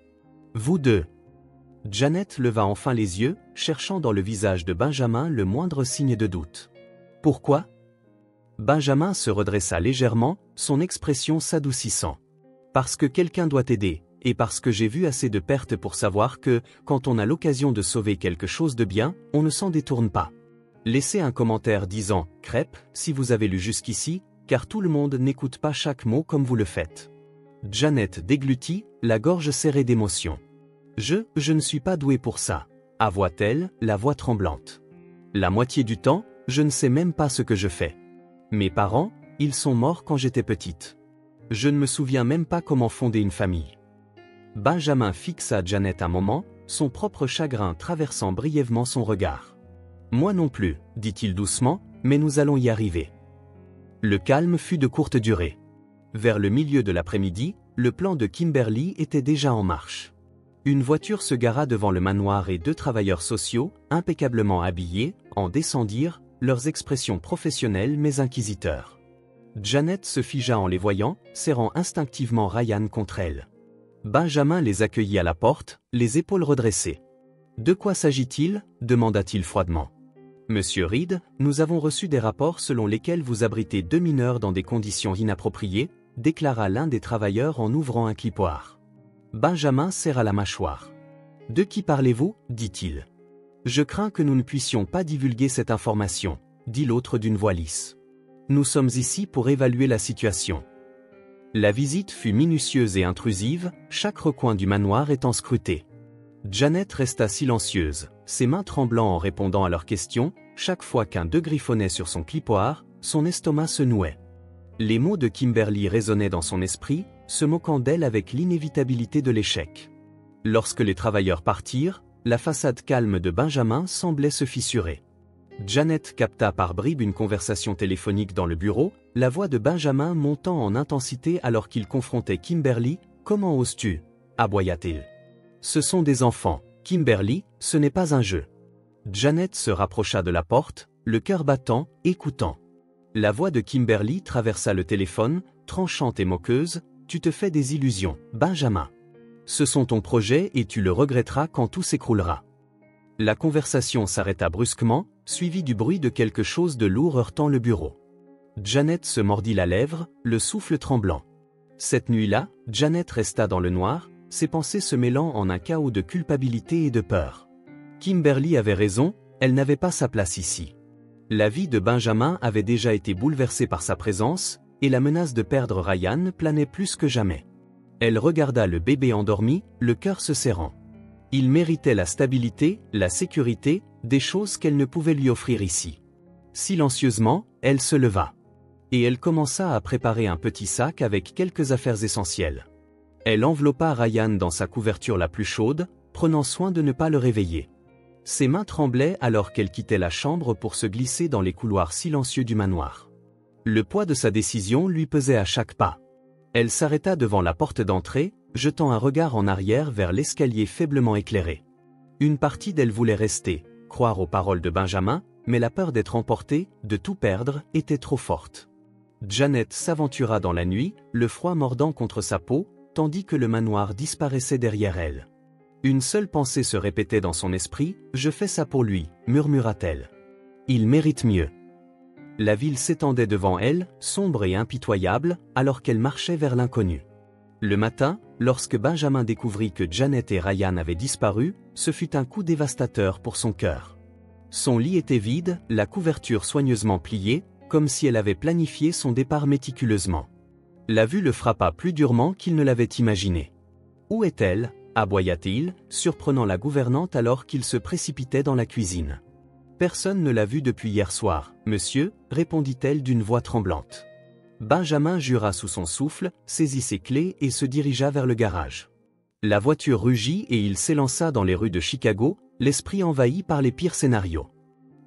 Vous deux. Janet leva enfin les yeux, cherchant dans le visage de Benjamin le moindre signe de doute. Pourquoi ? Benjamin se redressa légèrement, son expression s'adoucissant. Parce que quelqu'un doit t'aider, et parce que j'ai vu assez de pertes pour savoir que, quand on a l'occasion de sauver quelque chose de bien, on ne s'en détourne pas. Laissez un commentaire disant « crêpe » si vous avez lu jusqu'ici, car tout le monde n'écoute pas chaque mot comme vous le faites. Janet déglutit, la gorge serrée d'émotion. Je ne suis pas douée pour ça, avoua-t-elle, la voix tremblante. La moitié du temps, je ne sais même pas ce que je fais. Mes parents, ils sont morts quand j'étais petite. Je ne me souviens même pas comment fonder une famille. Benjamin fixa Janet un moment, son propre chagrin traversant brièvement son regard. Moi non plus, dit-il doucement, mais nous allons y arriver. Le calme fut de courte durée. Vers le milieu de l'après-midi, le plan de Kimberly était déjà en marche. Une voiture se gara devant le manoir et 2 travailleurs sociaux, impeccablement habillés, en descendirent, leurs expressions professionnelles mais inquisiteurs. Janet se figea en les voyant, serrant instinctivement Ryan contre elle. Benjamin les accueillit à la porte, les épaules redressées. « De quoi s'agit-il » demanda-t-il froidement. « Monsieur Reed, nous avons reçu des rapports selon lesquels vous abritez 2 mineurs dans des conditions inappropriées, déclara l'un des travailleurs en ouvrant un clipoir. Benjamin serra la mâchoire. « De qui parlez-vous » dit-il. « Je crains que nous ne puissions pas divulguer cette information, » dit l'autre d'une voix lisse. « Nous sommes ici pour évaluer la situation. » La visite fut minutieuse et intrusive, chaque recoin du manoir étant scruté. Janet resta silencieuse, ses mains tremblant en répondant à leurs questions, chaque fois qu'un d'eux griffonnait sur son clipoir, son estomac se nouait. Les mots de Kimberly résonnaient dans son esprit, se moquant d'elle avec l'inévitabilité de l'échec. Lorsque les travailleurs partirent, la façade calme de Benjamin semblait se fissurer. Janet capta par bribes une conversation téléphonique dans le bureau, la voix de Benjamin montant en intensité alors qu'il confrontait Kimberly. « Comment oses-tu » aboya-t-il. « Ce sont des enfants, Kimberly, ce n'est pas un jeu. » Janet se rapprocha de la porte, le cœur battant, écoutant. La voix de Kimberly traversa le téléphone, tranchante et moqueuse. « Tu te fais des illusions, Benjamin. Ce sont ton projet et tu le regretteras quand tout s'écroulera. » La conversation s'arrêta brusquement, suivie du bruit de quelque chose de lourd heurtant le bureau. Janet se mordit la lèvre, le souffle tremblant. Cette nuit-là, Janet resta dans le noir, ses pensées se mêlant en un chaos de culpabilité et de peur. Kimberly avait raison, elle n'avait pas sa place ici. La vie de Benjamin avait déjà été bouleversée par sa présence, et la menace de perdre Ryan planait plus que jamais. Elle regarda le bébé endormi, le cœur se serrant. Il méritait la stabilité, la sécurité, des choses qu'elle ne pouvait lui offrir ici. Silencieusement, elle se leva. Et elle commença à préparer un petit sac avec quelques affaires essentielles. Elle enveloppa Ryan dans sa couverture la plus chaude, prenant soin de ne pas le réveiller. Ses mains tremblaient alors qu'elle quittait la chambre pour se glisser dans les couloirs silencieux du manoir. Le poids de sa décision lui pesait à chaque pas. Elle s'arrêta devant la porte d'entrée, jetant un regard en arrière vers l'escalier faiblement éclairé. Une partie d'elle voulait rester, croire aux paroles de Benjamin, mais la peur d'être emportée, de tout perdre, était trop forte. Janet s'aventura dans la nuit, le froid mordant contre sa peau, tandis que le manoir disparaissait derrière elle. Une seule pensée se répétait dans son esprit, « Je fais ça pour lui », murmura-t-elle. « Il mérite mieux. » La ville s'étendait devant elle, sombre et impitoyable, alors qu'elle marchait vers l'inconnu. Le matin, lorsque Benjamin découvrit que Janet et Ryan avaient disparu, ce fut un coup dévastateur pour son cœur. Son lit était vide, la couverture soigneusement pliée, comme si elle avait planifié son départ méticuleusement. La vue le frappa plus durement qu'il ne l'avait imaginé. « Où est-elle » aboya-t-il, surprenant la gouvernante alors qu'il se précipitait dans la cuisine. « Personne ne l'a vue depuis hier soir, monsieur » répondit-elle d'une voix tremblante. Benjamin jura sous son souffle, saisit ses clés et se dirigea vers le garage. La voiture rugit et il s'élança dans les rues de Chicago, l'esprit envahi par les pires scénarios.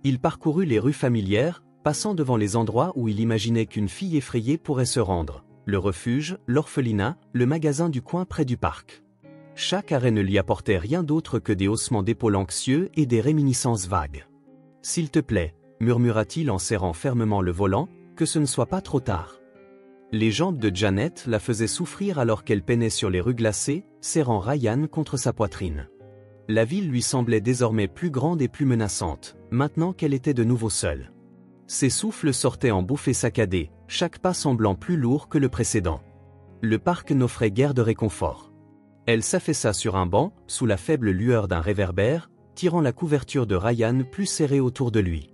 Il parcourut les rues familières, passant devant les endroits où il imaginait qu'une fille effrayée pourrait se rendre, le refuge, l'orphelinat, le magasin du coin près du parc. Chaque arrêt ne lui apportait rien d'autre que des haussements d'épaules anxieux et des réminiscences vagues. « S'il te plaît » murmura-t-il en serrant fermement le volant, « que ce ne soit pas trop tard. » Les jambes de Janet la faisaient souffrir alors qu'elle peinait sur les rues glacées, serrant Ryan contre sa poitrine. La ville lui semblait désormais plus grande et plus menaçante, maintenant qu'elle était de nouveau seule. Ses souffles sortaient en bouffées saccadées, chaque pas semblant plus lourd que le précédent. Le parc n'offrait guère de réconfort. Elle s'affaissa sur un banc, sous la faible lueur d'un réverbère, tirant la couverture de Ryan plus serrée autour de lui.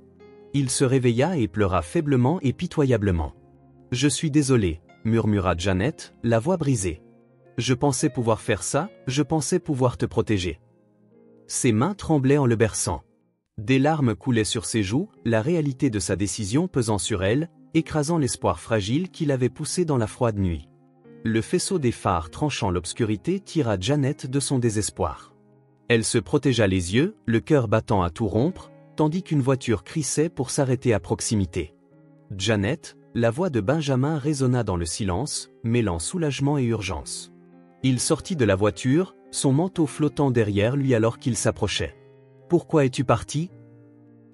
Il se réveilla et pleura faiblement et pitoyablement. « Je suis désolé » murmura Janet, la voix brisée. « Je pensais pouvoir faire ça, je pensais pouvoir te protéger. » Ses mains tremblaient en le berçant. Des larmes coulaient sur ses joues, la réalité de sa décision pesant sur elle, écrasant l'espoir fragile qui l'avait poussé dans la froide nuit. Le faisceau des phares tranchant l'obscurité tira Janet de son désespoir. Elle se protégea les yeux, le cœur battant à tout rompre, tandis qu'une voiture crissait pour s'arrêter à proximité. « Janet » la voix de Benjamin résonna dans le silence, mêlant soulagement et urgence. Il sortit de la voiture, son manteau flottant derrière lui alors qu'il s'approchait. « Pourquoi es-tu parti »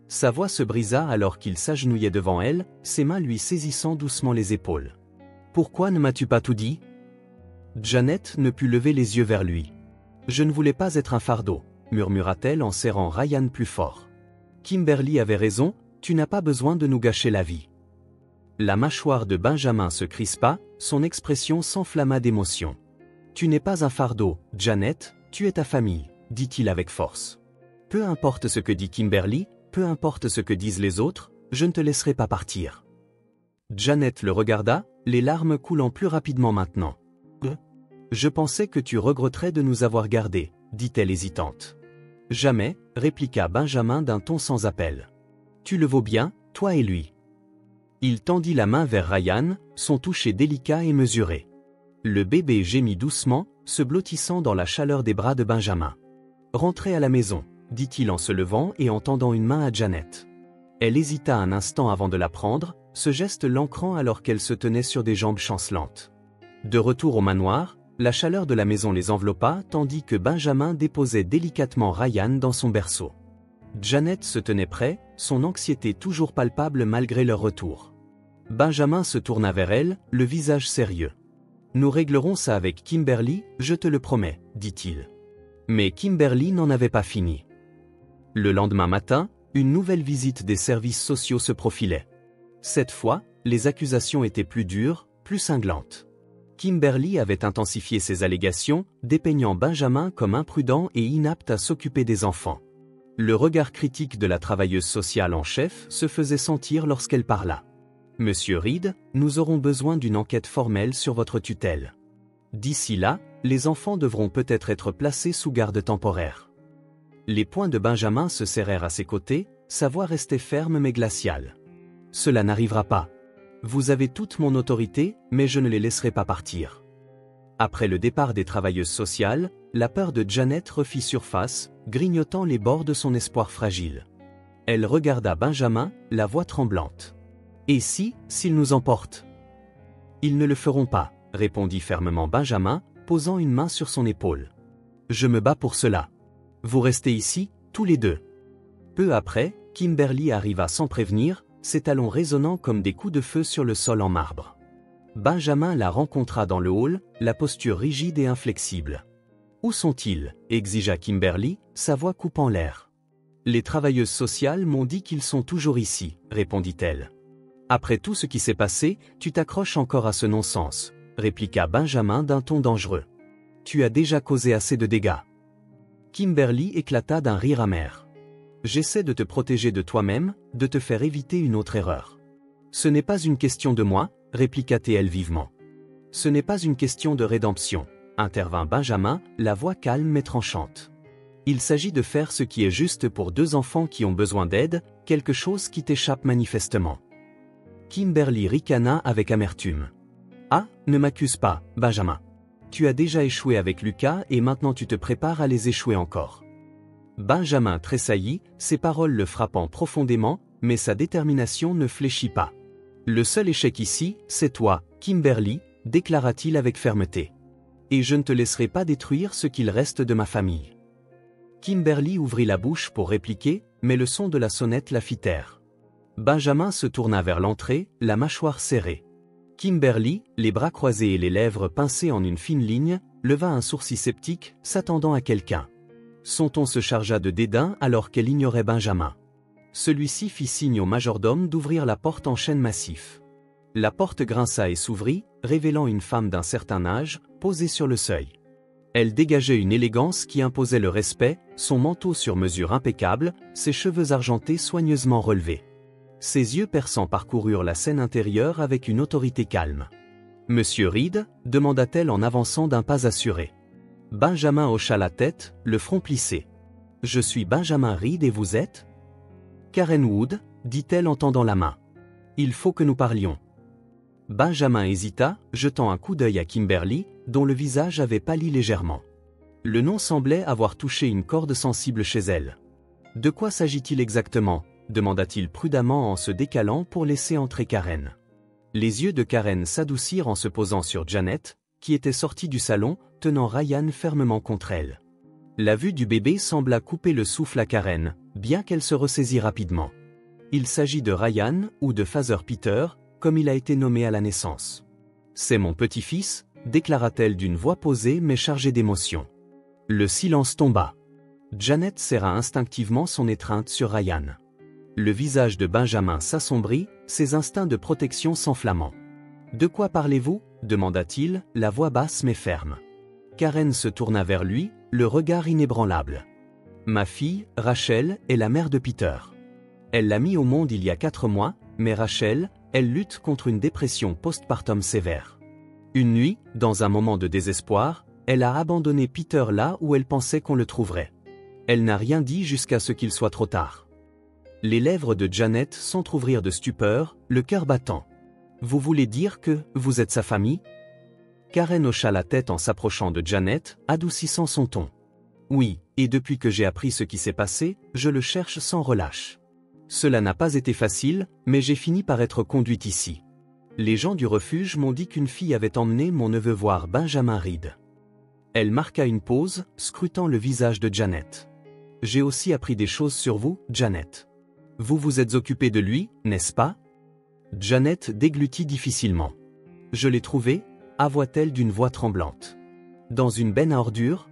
Sa voix se brisa alors qu'il s'agenouillait devant elle, ses mains lui saisissant doucement les épaules. « Pourquoi ne m'as-tu pas tout dit » Janet ne put lever les yeux vers lui. « Je ne voulais pas être un fardeau » murmura-t-elle en serrant Ryan plus fort. « Kimberly avait raison, tu n'as pas besoin de nous gâcher la vie. » La mâchoire de Benjamin se crispa, son expression s'enflamma d'émotion. « Tu n'es pas un fardeau, Janet, tu es ta famille » dit-il avec force. « Peu importe ce que dit Kimberly, peu importe ce que disent les autres, je ne te laisserai pas partir. » Janet le regarda, les larmes coulant plus rapidement maintenant. « Je pensais que tu regretterais de nous avoir gardés » dit-elle hésitante. « Jamais » répliqua Benjamin d'un ton sans appel. « Tu le vaux bien, toi et lui. » Il tendit la main vers Ryan, son toucher délicat et mesuré. Le bébé gémit doucement, se blottissant dans la chaleur des bras de Benjamin. « Rentrez à la maison » dit-il en se levant et en tendant une main à Janet. Elle hésita un instant avant de la prendre, ce geste l'ancrant alors qu'elle se tenait sur des jambes chancelantes. De retour au manoir, la chaleur de la maison les enveloppa tandis que Benjamin déposait délicatement Ryan dans son berceau. Janet se tenait près, son anxiété toujours palpable malgré leur retour. Benjamin se tourna vers elle, le visage sérieux. « Nous réglerons ça avec Kimberly, je te le promets, » dit-il. Mais Kimberly n'en avait pas fini. Le lendemain matin, une nouvelle visite des services sociaux se profilait. Cette fois, les accusations étaient plus dures, plus cinglantes. Kimberly avait intensifié ses allégations, dépeignant Benjamin comme imprudent et inapte à s'occuper des enfants. Le regard critique de la travailleuse sociale en chef se faisait sentir lorsqu'elle parla. « Monsieur Reed, nous aurons besoin d'une enquête formelle sur votre tutelle. D'ici là, les enfants devront peut-être être placés sous garde temporaire. » Les poings de Benjamin se serrèrent à ses côtés, sa voix restait ferme mais glaciale. Cela n'arrivera pas. Vous avez toute mon autorité, mais je ne les laisserai pas partir. Après le départ des travailleuses sociales, la peur de Janet refit surface, grignotant les bords de son espoir fragile. Elle regarda Benjamin, la voix tremblante. « Et si, s'ils nous emportent ?» « Ils ne le feront pas, » répondit fermement Benjamin, posant une main sur son épaule. « Je me bats pour cela. Vous restez ici, tous les deux. » Peu après, Kimberly arriva sans prévenir, ses talons résonnant comme des coups de feu sur le sol en marbre. Benjamin la rencontra dans le hall, la posture rigide et inflexible. « Où sont-ils » exigea Kimberly, sa voix coupant l'air. « Les travailleuses sociales m'ont dit qu'ils sont toujours ici, » répondit-elle. « Après tout ce qui s'est passé, tu t'accroches encore à ce non-sens, » répliqua Benjamin d'un ton dangereux. « Tu as déjà causé assez de dégâts. » Kimberly éclata d'un rire amer. « J'essaie de te protéger de toi-même, de te faire éviter une autre erreur. »« Ce n'est pas une question de moi, » répliqua-t-elle vivement. « Ce n'est pas une question de rédemption, » intervint Benjamin, la voix calme mais tranchante. « Il s'agit de faire ce qui est juste pour deux enfants qui ont besoin d'aide, quelque chose qui t'échappe manifestement. » Kimberly ricana avec amertume. « Ah, ne m'accuse pas, Benjamin. Tu as déjà échoué avec Lucas et maintenant tu te prépares à les échouer encore. » Benjamin tressaillit, ses paroles le frappant profondément, mais sa détermination ne fléchit pas. « Le seul échec ici, c'est toi, Kimberly, » déclara-t-il avec fermeté. « Et je ne te laisserai pas détruire ce qu'il reste de ma famille. » Kimberly ouvrit la bouche pour répliquer, mais le son de la sonnette la fit taire. Benjamin se tourna vers l'entrée, la mâchoire serrée. Kimberly, les bras croisés et les lèvres pincées en une fine ligne, leva un sourcil sceptique, s'attendant à quelqu'un. Son ton se chargea de dédain alors qu'elle ignorait Benjamin. Celui-ci fit signe au majordome d'ouvrir la porte en chêne massif. La porte grinça et s'ouvrit, révélant une femme d'un certain âge, posée sur le seuil. Elle dégageait une élégance qui imposait le respect, son manteau sur mesure impeccable, ses cheveux argentés soigneusement relevés. Ses yeux perçants parcoururent la scène intérieure avec une autorité calme. « Monsieur Reed » demanda-t-elle en avançant d'un pas assuré. Benjamin hocha la tête, le front plissé. « Je suis Benjamin Reed et vous êtes » ? « Karen Wood » dit-elle en tendant la main. « Il faut que nous parlions. » Benjamin hésita, jetant un coup d'œil à Kimberly, dont le visage avait pâli légèrement. Le nom semblait avoir touché une corde sensible chez elle. « De quoi s'agit-il exactement » demanda-t-il prudemment en se décalant pour laisser entrer Karen. Les yeux de Karen s'adoucirent en se posant sur Janet, qui était sortie du salon, tenant Ryan fermement contre elle. La vue du bébé sembla couper le souffle à Karen, bien qu'elle se ressaisit rapidement. Il s'agit de Ryan, ou de Father Peter, comme il a été nommé à la naissance. « C'est mon petit-fils » déclara-t-elle d'une voix posée mais chargée d'émotion. Le silence tomba. Janet serra instinctivement son étreinte sur Ryan. Le visage de Benjamin s'assombrit, ses instincts de protection s'enflammant. « De quoi parlez-vous » demanda-t-il, la voix basse mais ferme. Karen se tourna vers lui, le regard inébranlable. « Ma fille, Rachel, est la mère de Peter. Elle l'a mis au monde il y a 4 mois, mais Rachel, elle lutte contre une dépression postpartum sévère. Une nuit, dans un moment de désespoir, elle a abandonné Peter là où elle pensait qu'on le trouverait. Elle n'a rien dit jusqu'à ce qu'il soit trop tard. » Les lèvres de Janet s'entr'ouvrirent de stupeur, le cœur battant. « Vous voulez dire que vous êtes sa famille ?» Karen hocha la tête en s'approchant de Janet, adoucissant son ton. « Oui, et depuis que j'ai appris ce qui s'est passé, je le cherche sans relâche. Cela n'a pas été facile, mais j'ai fini par être conduite ici. Les gens du refuge m'ont dit qu'une fille avait emmené mon neveu voir Benjamin Reed. » Elle marqua une pause, scrutant le visage de Janet. « J'ai aussi appris des choses sur vous, Janet. Vous vous êtes occupée de lui, n'est-ce pas ?» Janet déglutit difficilement. « Je l'ai trouvé » avoua-t-elle d'une voix tremblante. « Dans une benne à ordures ?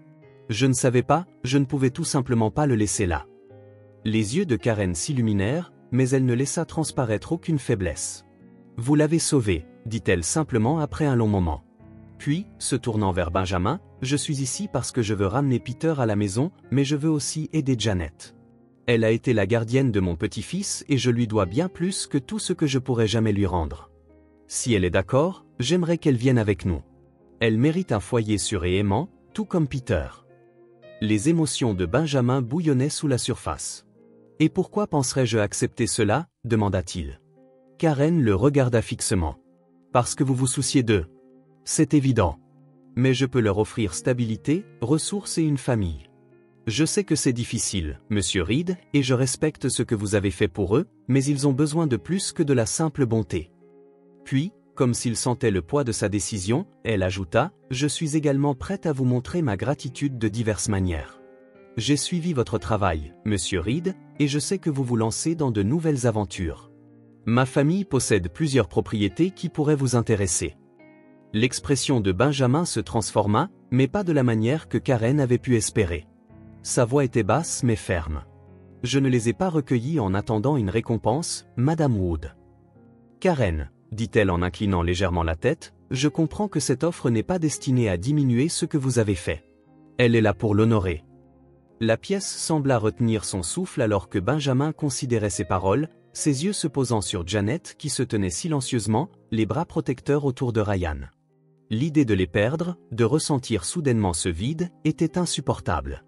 Je ne savais pas, je ne pouvais tout simplement pas le laisser là. » Les yeux de Karen s'illuminèrent, mais elle ne laissa transparaître aucune faiblesse. « Vous l'avez sauvé » dit-elle simplement après un long moment. Puis, se tournant vers Benjamin, « Je suis ici parce que je veux ramener Peter à la maison, mais je veux aussi aider Janet. Elle a été la gardienne de mon petit-fils et je lui dois bien plus que tout ce que je pourrais jamais lui rendre. Si elle est d'accord, j'aimerais qu'elle vienne avec nous. Elle mérite un foyer sûr et aimant, tout comme Peter. » Les émotions de Benjamin bouillonnaient sous la surface. « Et pourquoi penserais-je accepter cela » demanda-t-il. « Karen le regarda fixement. Parce que vous vous souciez d'eux. C'est évident. Mais je peux leur offrir stabilité, ressources et une famille. Je sais que c'est difficile, Monsieur Reed, et je respecte ce que vous avez fait pour eux, mais ils ont besoin de plus que de la simple bonté. Puis, comme s'il sentait le poids de sa décision, elle ajouta, « Je suis également prête à vous montrer ma gratitude de diverses manières. J'ai suivi votre travail, Monsieur Reed, et je sais que vous vous lancez dans de nouvelles aventures. Ma famille possède plusieurs propriétés qui pourraient vous intéresser. » L'expression de Benjamin se transforma, mais pas de la manière que Karen avait pu espérer. Sa voix était basse mais ferme. « Je ne les ai pas recueillis en attendant une récompense, Madame Wood. » Karen, dit-elle en inclinant légèrement la tête, « Je comprends que cette offre n'est pas destinée à diminuer ce que vous avez fait. Elle est là pour l'honorer. » La pièce sembla retenir son souffle alors que Benjamin considérait ses paroles, ses yeux se posant sur Janet qui se tenait silencieusement, les bras protecteurs autour de Ryan. L'idée de les perdre, de ressentir soudainement ce vide, était insupportable.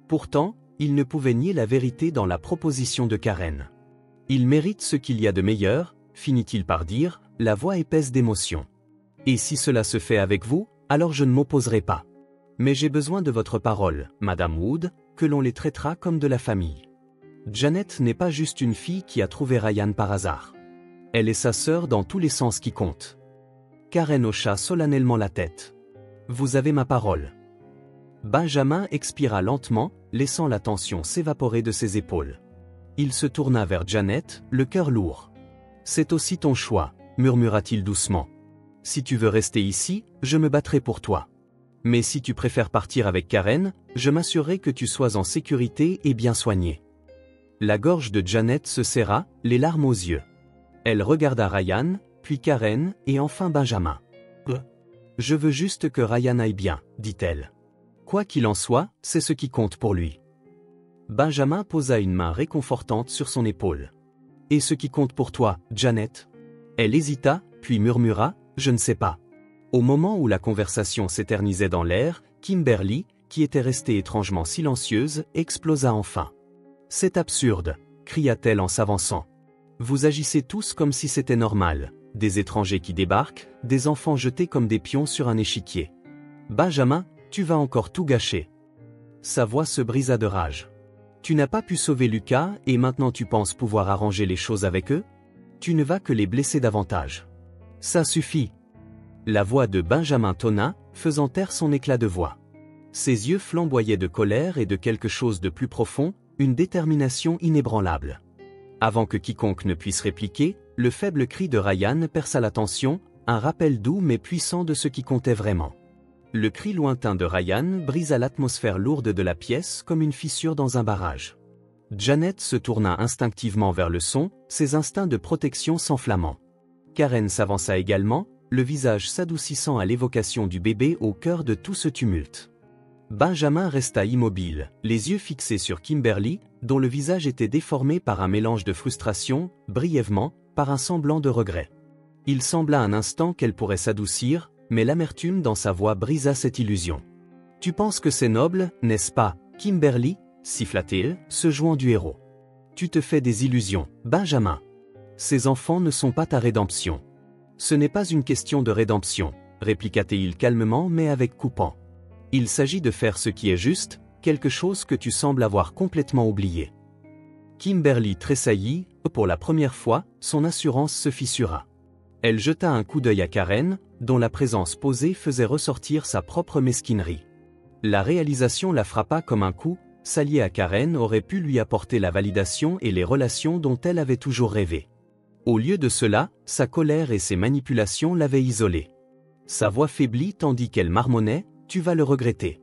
Pourtant, il ne pouvait nier la vérité dans la proposition de Karen. « Il mérite ce qu'il y a de meilleur », finit-il par dire, la voix épaisse d'émotion. « Et si cela se fait avec vous, alors je ne m'opposerai pas. Mais j'ai besoin de votre parole, Madame Wood, que l'on les traitera comme de la famille. Janet n'est pas juste une fille qui a trouvé Ryan par hasard. Elle est sa sœur dans tous les sens qui comptent. » Karen hocha solennellement la tête. « Vous avez ma parole. » Benjamin expira lentement, laissant la tension s'évaporer de ses épaules. Il se tourna vers Janet, le cœur lourd. « C'est aussi ton choix, » murmura-t-il doucement. « Si tu veux rester ici, je me battrai pour toi. Mais si tu préfères partir avec Karen, je m'assurerai que tu sois en sécurité et bien soignée. » La gorge de Janet se serra, les larmes aux yeux. Elle regarda Ryan, puis Karen, et enfin Benjamin. « Je veux juste que Ryan aille bien, » dit-elle. « Quoi qu'il en soit, c'est ce qui compte pour lui. » Benjamin posa une main réconfortante sur son épaule. « Et ce qui compte pour toi, Janet ?» Elle hésita, puis murmura, « Je ne sais pas. » Au moment où la conversation s'éternisait dans l'air, Kimberly, qui était restée étrangement silencieuse, explosa enfin. « C'est absurde !» cria-t-elle en s'avançant. « Vous agissez tous comme si c'était normal. Des étrangers qui débarquent, des enfants jetés comme des pions sur un échiquier. Benjamin, tu vas encore tout gâcher. » Sa voix se brisa de rage. « Tu n'as pas pu sauver Lucas et maintenant tu penses pouvoir arranger les choses avec eux? Tu ne vas que les blesser davantage. Ça suffit. » La voix de Benjamin tonna, faisant taire son éclat de voix. Ses yeux flamboyaient de colère et de quelque chose de plus profond, une détermination inébranlable. Avant que quiconque ne puisse répliquer, le faible cri de Ryan perça l'attention, un rappel doux mais puissant de ce qui comptait vraiment. Le cri lointain de Ryan brisa l'atmosphère lourde de la pièce comme une fissure dans un barrage. Janet se tourna instinctivement vers le son, ses instincts de protection s'enflammant. Karen s'avança également, le visage s'adoucissant à l'évocation du bébé au cœur de tout ce tumulte. Benjamin resta immobile, les yeux fixés sur Kimberly, dont le visage était déformé par un mélange de frustration, brièvement, par un semblant de regret. Il sembla un instant qu'elle pourrait s'adoucir, mais l'amertume dans sa voix brisa cette illusion. « Tu penses que c'est noble, n'est-ce pas, Kimberly » siffla-t-il, se jouant du héros. « Tu te fais des illusions, Benjamin. Ces enfants ne sont pas ta rédemption. »« Ce n'est pas une question de rédemption, » répliqua-t-il calmement mais avec coupant. « Il s'agit de faire ce qui est juste, quelque chose que tu sembles avoir complètement oublié. » Kimberly tressaillit, pour la première fois, son assurance se fissura. Elle jeta un coup d'œil à Karen, dont la présence posée faisait ressortir sa propre mesquinerie. La réalisation la frappa comme un coup, s'allier à Karen aurait pu lui apporter la validation et les relations dont elle avait toujours rêvé. Au lieu de cela, sa colère et ses manipulations l'avaient isolée. Sa voix faiblit tandis qu'elle marmonnait, « Tu vas le regretter. »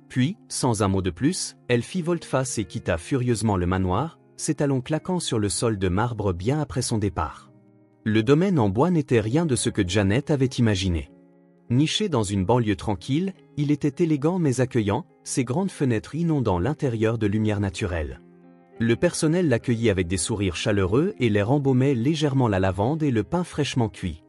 Puis, sans un mot de plus, elle fit volte-face et quitta furieusement le manoir, ses talons claquant sur le sol de marbre bien après son départ. Le domaine en bois n'était rien de ce que Janet avait imaginé. Niché dans une banlieue tranquille, il était élégant mais accueillant, ses grandes fenêtres inondant l'intérieur de lumière naturelle. Le personnel l'accueillit avec des sourires chaleureux et l'air embaumait légèrement la lavande et le pain fraîchement cuit.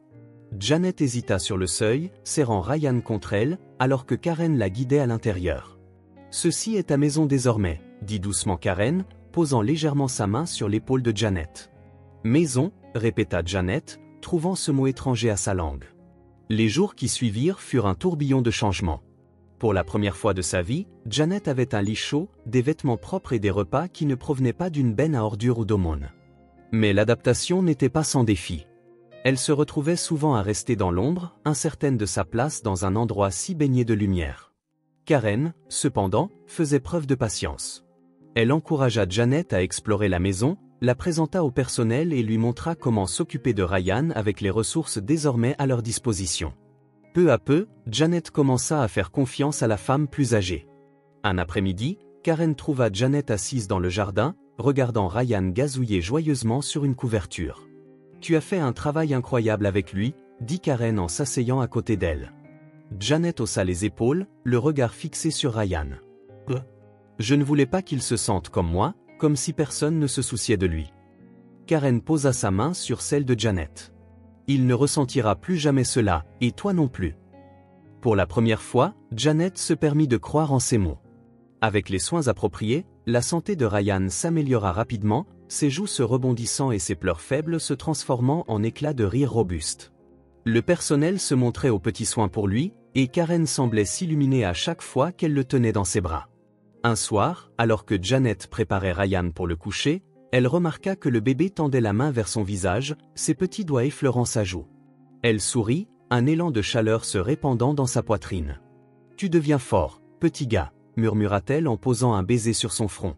Janet hésita sur le seuil, serrant Ryan contre elle, alors que Karen la guidait à l'intérieur. « Ceci est ta maison désormais, » dit doucement Karen, posant légèrement sa main sur l'épaule de Janet. « Maison, répéta Janet, trouvant ce mot étranger à sa langue. Les jours qui suivirent furent un tourbillon de changements. Pour la première fois de sa vie, Janet avait un lit chaud, des vêtements propres et des repas qui ne provenaient pas d'une benne à ordures ou d'aumônes. Mais l'adaptation n'était pas sans défi. Elle se retrouvait souvent à rester dans l'ombre, incertaine de sa place dans un endroit si baigné de lumière. Karen, cependant, faisait preuve de patience. Elle encouragea Janet à explorer la maison, la présenta au personnel et lui montra comment s'occuper de Ryan avec les ressources désormais à leur disposition. Peu à peu, Janet commença à faire confiance à la femme plus âgée. Un après-midi, Karen trouva Janet assise dans le jardin, regardant Ryan gazouiller joyeusement sur une couverture. « Tu as fait un travail incroyable avec lui », dit Karen en s'asseyant à côté d'elle. Janet haussa les épaules, le regard fixé sur Ryan. « Je ne voulais pas qu'il se sente comme moi, comme si personne ne se souciait de lui. » Karen posa sa main sur celle de Janet. « Il ne ressentira plus jamais cela, et toi non plus. » Pour la première fois, Janet se permit de croire en ses mots. Avec les soins appropriés, la santé de Ryan s'améliora rapidement, ses joues se rebondissant et ses pleurs faibles se transformant en éclats de rire robustes. Le personnel se montrait aux petits soins pour lui, et Karen semblait s'illuminer à chaque fois qu'elle le tenait dans ses bras. Un soir, alors que Janet préparait Ryan pour le coucher, elle remarqua que le bébé tendait la main vers son visage, ses petits doigts effleurant sa joue. Elle sourit, un élan de chaleur se répandant dans sa poitrine. « Tu deviens fort, petit gars », murmura-t-elle en posant un baiser sur son front.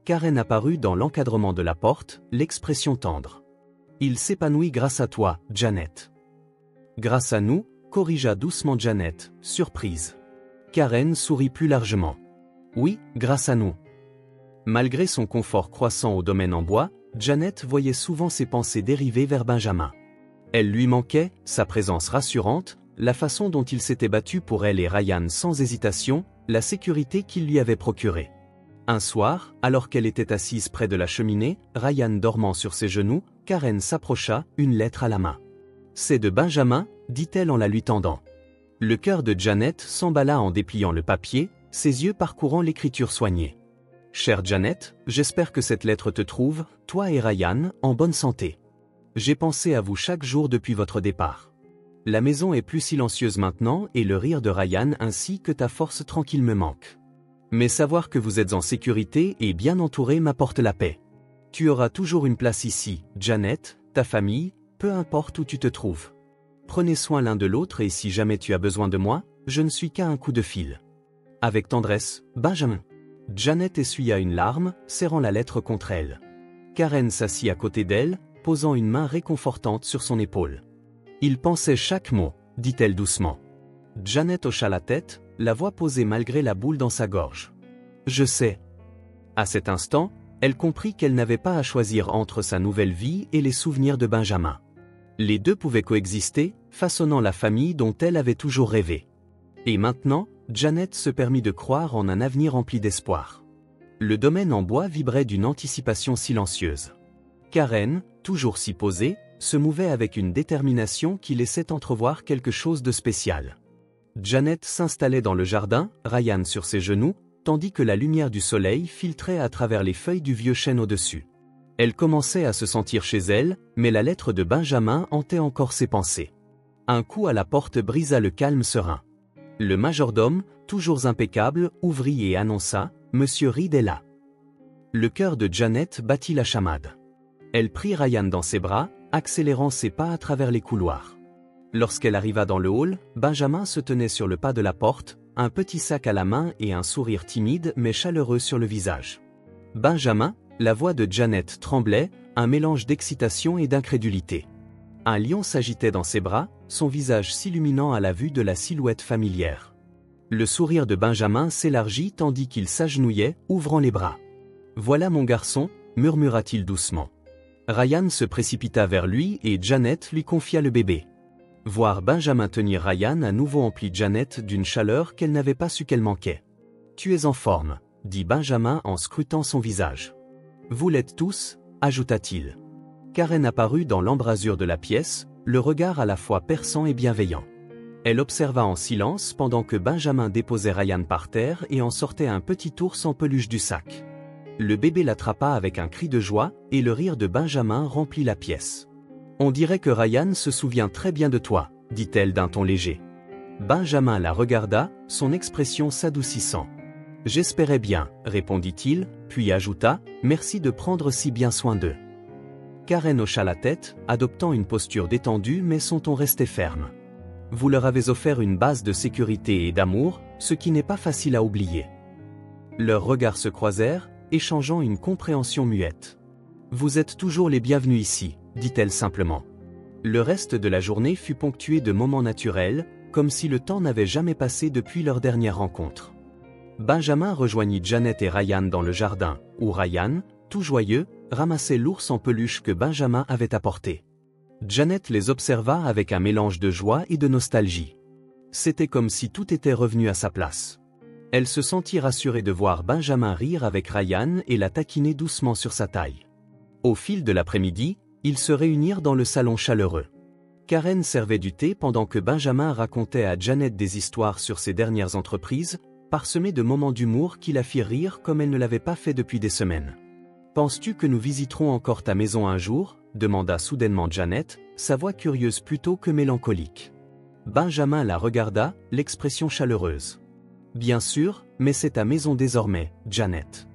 Karen apparut dans l'encadrement de la porte, l'expression tendre. « Il s'épanouit grâce à toi, Janet. »« Grâce à nous », corrigea doucement Janet, surprise. Karen sourit plus largement. « Oui, grâce à nous. » Malgré son confort croissant au domaine en bois, Janet voyait souvent ses pensées dériver vers Benjamin. Elle lui manquait, sa présence rassurante, la façon dont il s'était battu pour elle et Ryan sans hésitation, la sécurité qu'il lui avait procurée. Un soir, alors qu'elle était assise près de la cheminée, Ryan dormant sur ses genoux, Karen s'approcha, une lettre à la main. « C'est de Benjamin », dit-elle en la lui tendant. Le cœur de Janet s'emballa en dépliant le papier, ses yeux parcourant l'écriture soignée. « Chère Janet, j'espère que cette lettre te trouve, toi et Ryan, en bonne santé. J'ai pensé à vous chaque jour depuis votre départ. La maison est plus silencieuse maintenant et le rire de Ryan ainsi que ta force tranquille me manque. Mais savoir que vous êtes en sécurité et bien entouré m'apporte la paix. Tu auras toujours une place ici, Janet, ta famille, peu importe où tu te trouves. Prenez soin l'un de l'autre et si jamais tu as besoin de moi, je ne suis qu'à un coup de fil. Avec tendresse, Benjamin. » Janet essuya une larme, serrant la lettre contre elle. Karen s'assit à côté d'elle, posant une main réconfortante sur son épaule. « Il pensait chaque mot, » dit-elle doucement. Janet hocha la tête, la voix posée malgré la boule dans sa gorge. « Je sais. » À cet instant, elle comprit qu'elle n'avait pas à choisir entre sa nouvelle vie et les souvenirs de Benjamin. Les deux pouvaient coexister, façonnant la famille dont elle avait toujours rêvé. Et maintenant, Janet se permit de croire en un avenir rempli d'espoir. Le domaine en bois vibrait d'une anticipation silencieuse. Karen, toujours si posée, se mouvait avec une détermination qui laissait entrevoir quelque chose de spécial. Janet s'installait dans le jardin, Ryan sur ses genoux, tandis que la lumière du soleil filtrait à travers les feuilles du vieux chêne au-dessus. Elle commençait à se sentir chez elle, mais la lettre de Benjamin hantait encore ses pensées. Un coup à la porte brisa le calme serein. Le majordome, toujours impeccable, ouvrit et annonça « Monsieur Reed est là ». Le cœur de Janet battit la chamade. Elle prit Ryan dans ses bras, accélérant ses pas à travers les couloirs. Lorsqu'elle arriva dans le hall, Benjamin se tenait sur le pas de la porte, un petit sac à la main et un sourire timide mais chaleureux sur le visage. « Benjamin », la voix de Janet tremblait, un mélange d'excitation et d'incrédulité. Un lion s'agitait dans ses bras, son visage s'illuminant à la vue de la silhouette familière. Le sourire de Benjamin s'élargit tandis qu'il s'agenouillait, ouvrant les bras. « Voilà mon garçon », murmura-t-il doucement. Ryan se précipita vers lui et Janet lui confia le bébé. Voir Benjamin tenir Ryan à nouveau emplit Janet d'une chaleur qu'elle n'avait pas su qu'elle manquait. « Tu es en forme », dit Benjamin en scrutant son visage. « Vous l'êtes tous », ajouta-t-il. Karen apparut dans l'embrasure de la pièce, le regard à la fois perçant et bienveillant. Elle observa en silence pendant que Benjamin déposait Ryan par terre et en sortait un petit ours en peluche du sac. Le bébé l'attrapa avec un cri de joie, et le rire de Benjamin remplit la pièce. On dirait que Ryan se souvient très bien de toi, dit-elle d'un ton léger. Benjamin la regarda, son expression s'adoucissant. J'espérais bien, répondit-il, puis ajouta, merci de prendre si bien soin d'eux. Karen hocha la tête, adoptant une posture détendue mais son ton restait ferme. Vous leur avez offert une base de sécurité et d'amour, ce qui n'est pas facile à oublier. Leurs regards se croisèrent, échangeant une compréhension muette. Vous êtes toujours les bienvenus ici, dit-elle simplement. Le reste de la journée fut ponctué de moments naturels, comme si le temps n'avait jamais passé depuis leur dernière rencontre. Benjamin rejoignit Janet et Ryan dans le jardin, où Ryan, tout joyeux, ramassait l'ours en peluche que Benjamin avait apporté. Janet les observa avec un mélange de joie et de nostalgie. C'était comme si tout était revenu à sa place. Elle se sentit rassurée de voir Benjamin rire avec Ryan et la taquiner doucement sur sa taille. Au fil de l'après-midi, ils se réunirent dans le salon chaleureux. Karen servait du thé pendant que Benjamin racontait à Janet des histoires sur ses dernières entreprises, parsemées de moments d'humour qui la firent rire comme elle ne l'avait pas fait depuis des semaines. « Penses-tu que nous visiterons encore ta maison un jour ?» demanda soudainement Janet, sa voix curieuse plutôt que mélancolique. Benjamin la regarda, l'expression chaleureuse. « Bien sûr, mais c'est ta maison désormais, Janet. »«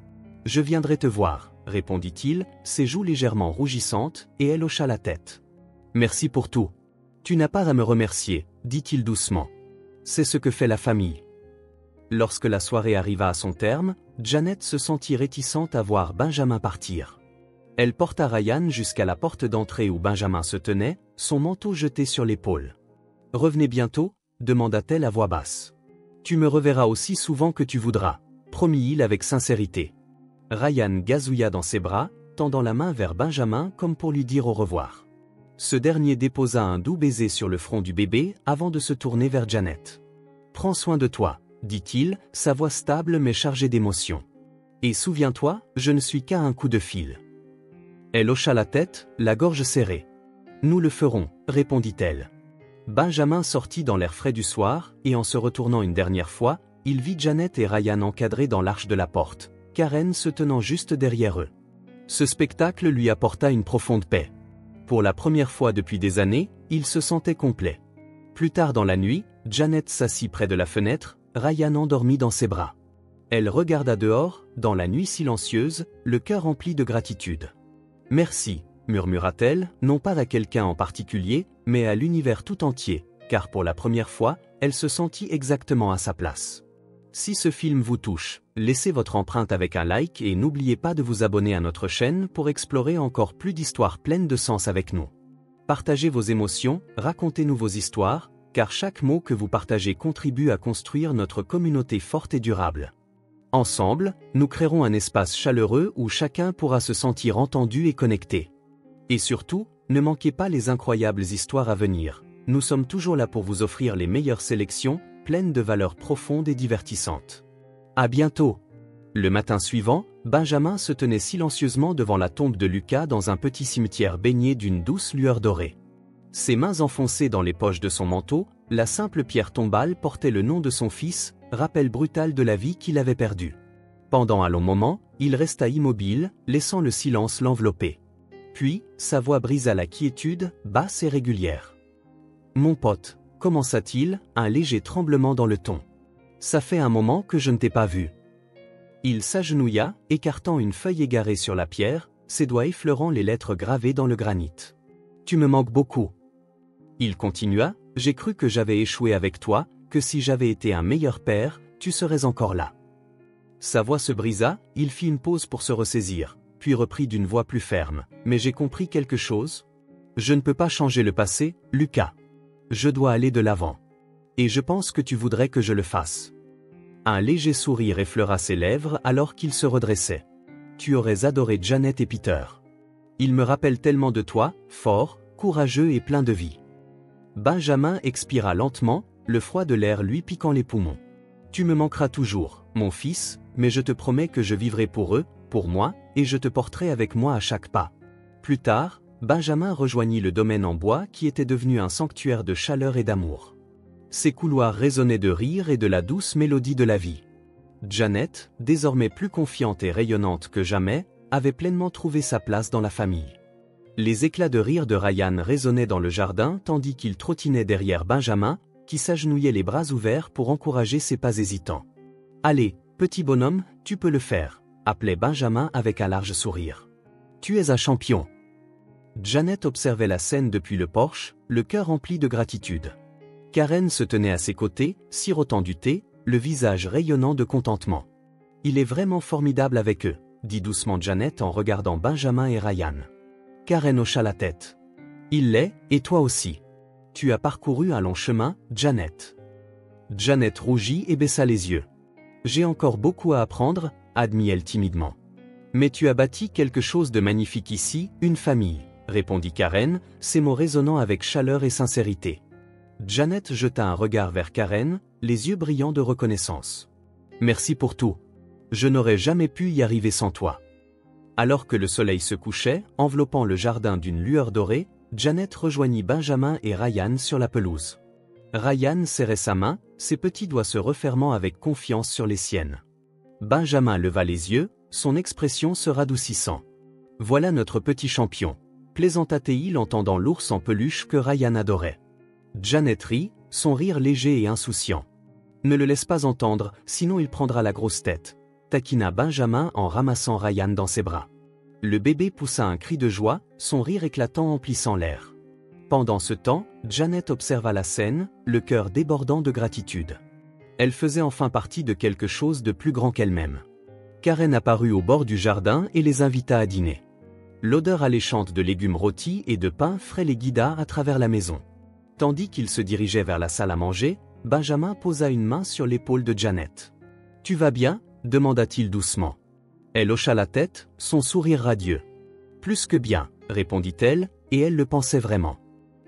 Je viendrai te voir, » répondit-il, ses joues légèrement rougissantes, et elle hocha la tête. « Merci pour tout. »« Tu n'as pas à me remercier, » dit-il doucement. « C'est ce que fait la famille. » Lorsque la soirée arriva à son terme, Janet se sentit réticente à voir Benjamin partir. Elle porta Ryan jusqu'à la porte d'entrée où Benjamin se tenait, son manteau jeté sur l'épaule. « Revenez bientôt ?» demanda-t-elle à voix basse. « Tu me reverras aussi souvent que tu voudras, » promit-il avec sincérité. Ryan gazouilla dans ses bras, tendant la main vers Benjamin comme pour lui dire au revoir. Ce dernier déposa un doux baiser sur le front du bébé avant de se tourner vers Janet. « Prends soin de toi, » dit-il, sa voix stable mais chargée d'émotion. « Et souviens-toi, je ne suis qu'à un coup de fil. » Elle hocha la tête, la gorge serrée. « Nous le ferons, » répondit-elle. Benjamin sortit dans l'air frais du soir, et en se retournant une dernière fois, il vit Janet et Ryan encadrés dans l'arche de la porte, Karen se tenant juste derrière eux. Ce spectacle lui apporta une profonde paix. Pour la première fois depuis des années, il se sentait complet. Plus tard dans la nuit, Janet s'assit près de la fenêtre, Ryan endormi dans ses bras. Elle regarda dehors, dans la nuit silencieuse, le cœur rempli de gratitude. « Merci », murmura-t-elle, non pas à quelqu'un en particulier, mais à l'univers tout entier, car pour la première fois, elle se sentit exactement à sa place. Si ce film vous touche, laissez votre empreinte avec un like et n'oubliez pas de vous abonner à notre chaîne pour explorer encore plus d'histoires pleines de sens avec nous. Partagez vos émotions, racontez-nous vos histoires, car chaque mot que vous partagez contribue à construire notre communauté forte et durable. Ensemble, nous créerons un espace chaleureux où chacun pourra se sentir entendu et connecté. Et surtout, ne manquez pas les incroyables histoires à venir. Nous sommes toujours là pour vous offrir les meilleures sélections, pleines de valeurs profondes et divertissantes. À bientôt! Le matin suivant, Benjamin se tenait silencieusement devant la tombe de Lucas dans un petit cimetière baigné d'une douce lueur dorée. Ses mains enfoncées dans les poches de son manteau, la simple pierre tombale portait le nom de son fils, rappel brutal de la vie qu'il avait perdue. Pendant un long moment, il resta immobile, laissant le silence l'envelopper. Puis, sa voix brisa la quiétude, basse et régulière. « Mon pote, » commença-t-il, un léger tremblement dans le ton. « Ça fait un moment que je ne t'ai pas vu. » Il s'agenouilla, écartant une feuille égarée sur la pierre, ses doigts effleurant les lettres gravées dans le granit. « Tu me manques beaucoup. » Il continua, « J'ai cru que j'avais échoué avec toi, que si j'avais été un meilleur père, tu serais encore là. » Sa voix se brisa, il fit une pause pour se ressaisir, puis reprit d'une voix plus ferme. « Mais j'ai compris quelque chose. Je ne peux pas changer le passé, Lucas. Je dois aller de l'avant. Et je pense que tu voudrais que je le fasse. » Un léger sourire effleura ses lèvres alors qu'il se redressait. « Tu aurais adoré Janet et Peter. Ils me rappellent tellement de toi, fort, courageux et plein de vie. » Benjamin expira lentement, le froid de l'air lui piquant les poumons. « Tu me manqueras toujours, mon fils, mais je te promets que je vivrai pour eux, pour moi, et je te porterai avec moi à chaque pas. » Plus tard, Benjamin rejoignit le domaine en bois qui était devenu un sanctuaire de chaleur et d'amour. Ses couloirs résonnaient de rire et de la douce mélodie de la vie. Janet, désormais plus confiante et rayonnante que jamais, avait pleinement trouvé sa place dans la famille. Les éclats de rire de Ryan résonnaient dans le jardin tandis qu'il trottinait derrière Benjamin, qui s'agenouillait les bras ouverts pour encourager ses pas hésitants. « Allez, petit bonhomme, tu peux le faire », appelait Benjamin avec un large sourire. « Tu es un champion ». Janet observait la scène depuis le porche, le cœur rempli de gratitude. Karen se tenait à ses côtés, sirotant du thé, le visage rayonnant de contentement. « Il est vraiment formidable avec eux », dit doucement Janet en regardant Benjamin et Ryan. Karen hocha la tête. « Il l'est, et toi aussi. Tu as parcouru un long chemin, Janet. » Janet rougit et baissa les yeux. « J'ai encore beaucoup à apprendre, » admit-elle timidement. « Mais tu as bâti quelque chose de magnifique ici, une famille, » répondit Karen, ses mots résonnant avec chaleur et sincérité. Janet jeta un regard vers Karen, les yeux brillants de reconnaissance. « Merci pour tout. Je n'aurais jamais pu y arriver sans toi. » Alors que le soleil se couchait, enveloppant le jardin d'une lueur dorée, Janet rejoignit Benjamin et Ryan sur la pelouse. Ryan serrait sa main, ses petits doigts se refermant avec confiance sur les siennes. Benjamin leva les yeux, son expression se radoucissant. « Voilà notre petit champion », plaisanta-t-il en tendant l'ours en peluche que Ryan adorait. Janet rit, son rire léger et insouciant. « Ne le laisse pas entendre, sinon il prendra la grosse tête », taquina Benjamin en ramassant Ryan dans ses bras. Le bébé poussa un cri de joie, son rire éclatant emplissant l'air. Pendant ce temps, Janet observa la scène, le cœur débordant de gratitude. Elle faisait enfin partie de quelque chose de plus grand qu'elle-même. Karen apparut au bord du jardin et les invita à dîner. L'odeur alléchante de légumes rôtis et de pain frais les guida à travers la maison. Tandis qu'ils se dirigeaient vers la salle à manger, Benjamin posa une main sur l'épaule de Janet. « Tu vas bien ?» demanda-t-il doucement. Elle hocha la tête, son sourire radieux. « Plus que bien », répondit-elle, et elle le pensait vraiment.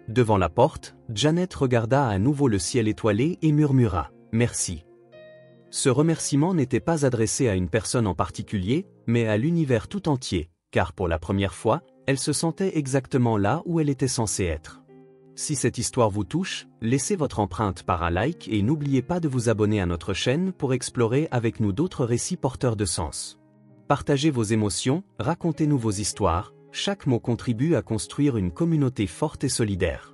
Devant la porte, Janet regarda à nouveau le ciel étoilé et murmura « Merci ». Ce remerciement n'était pas adressé à une personne en particulier, mais à l'univers tout entier, car pour la première fois, elle se sentait exactement là où elle était censée être. Si cette histoire vous touche, laissez votre empreinte par un like et n'oubliez pas de vous abonner à notre chaîne pour explorer avec nous d'autres récits porteurs de sens. Partagez vos émotions, racontez-nous vos histoires, chaque mot contribue à construire une communauté forte et solidaire.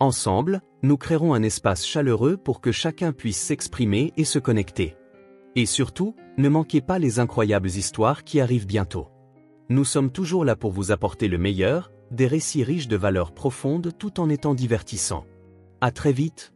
Ensemble, nous créerons un espace chaleureux pour que chacun puisse s'exprimer et se connecter. Et surtout, ne manquez pas les incroyables histoires qui arrivent bientôt. Nous sommes toujours là pour vous apporter le meilleur, des récits riches de valeurs profondes tout en étant divertissants. À très vite.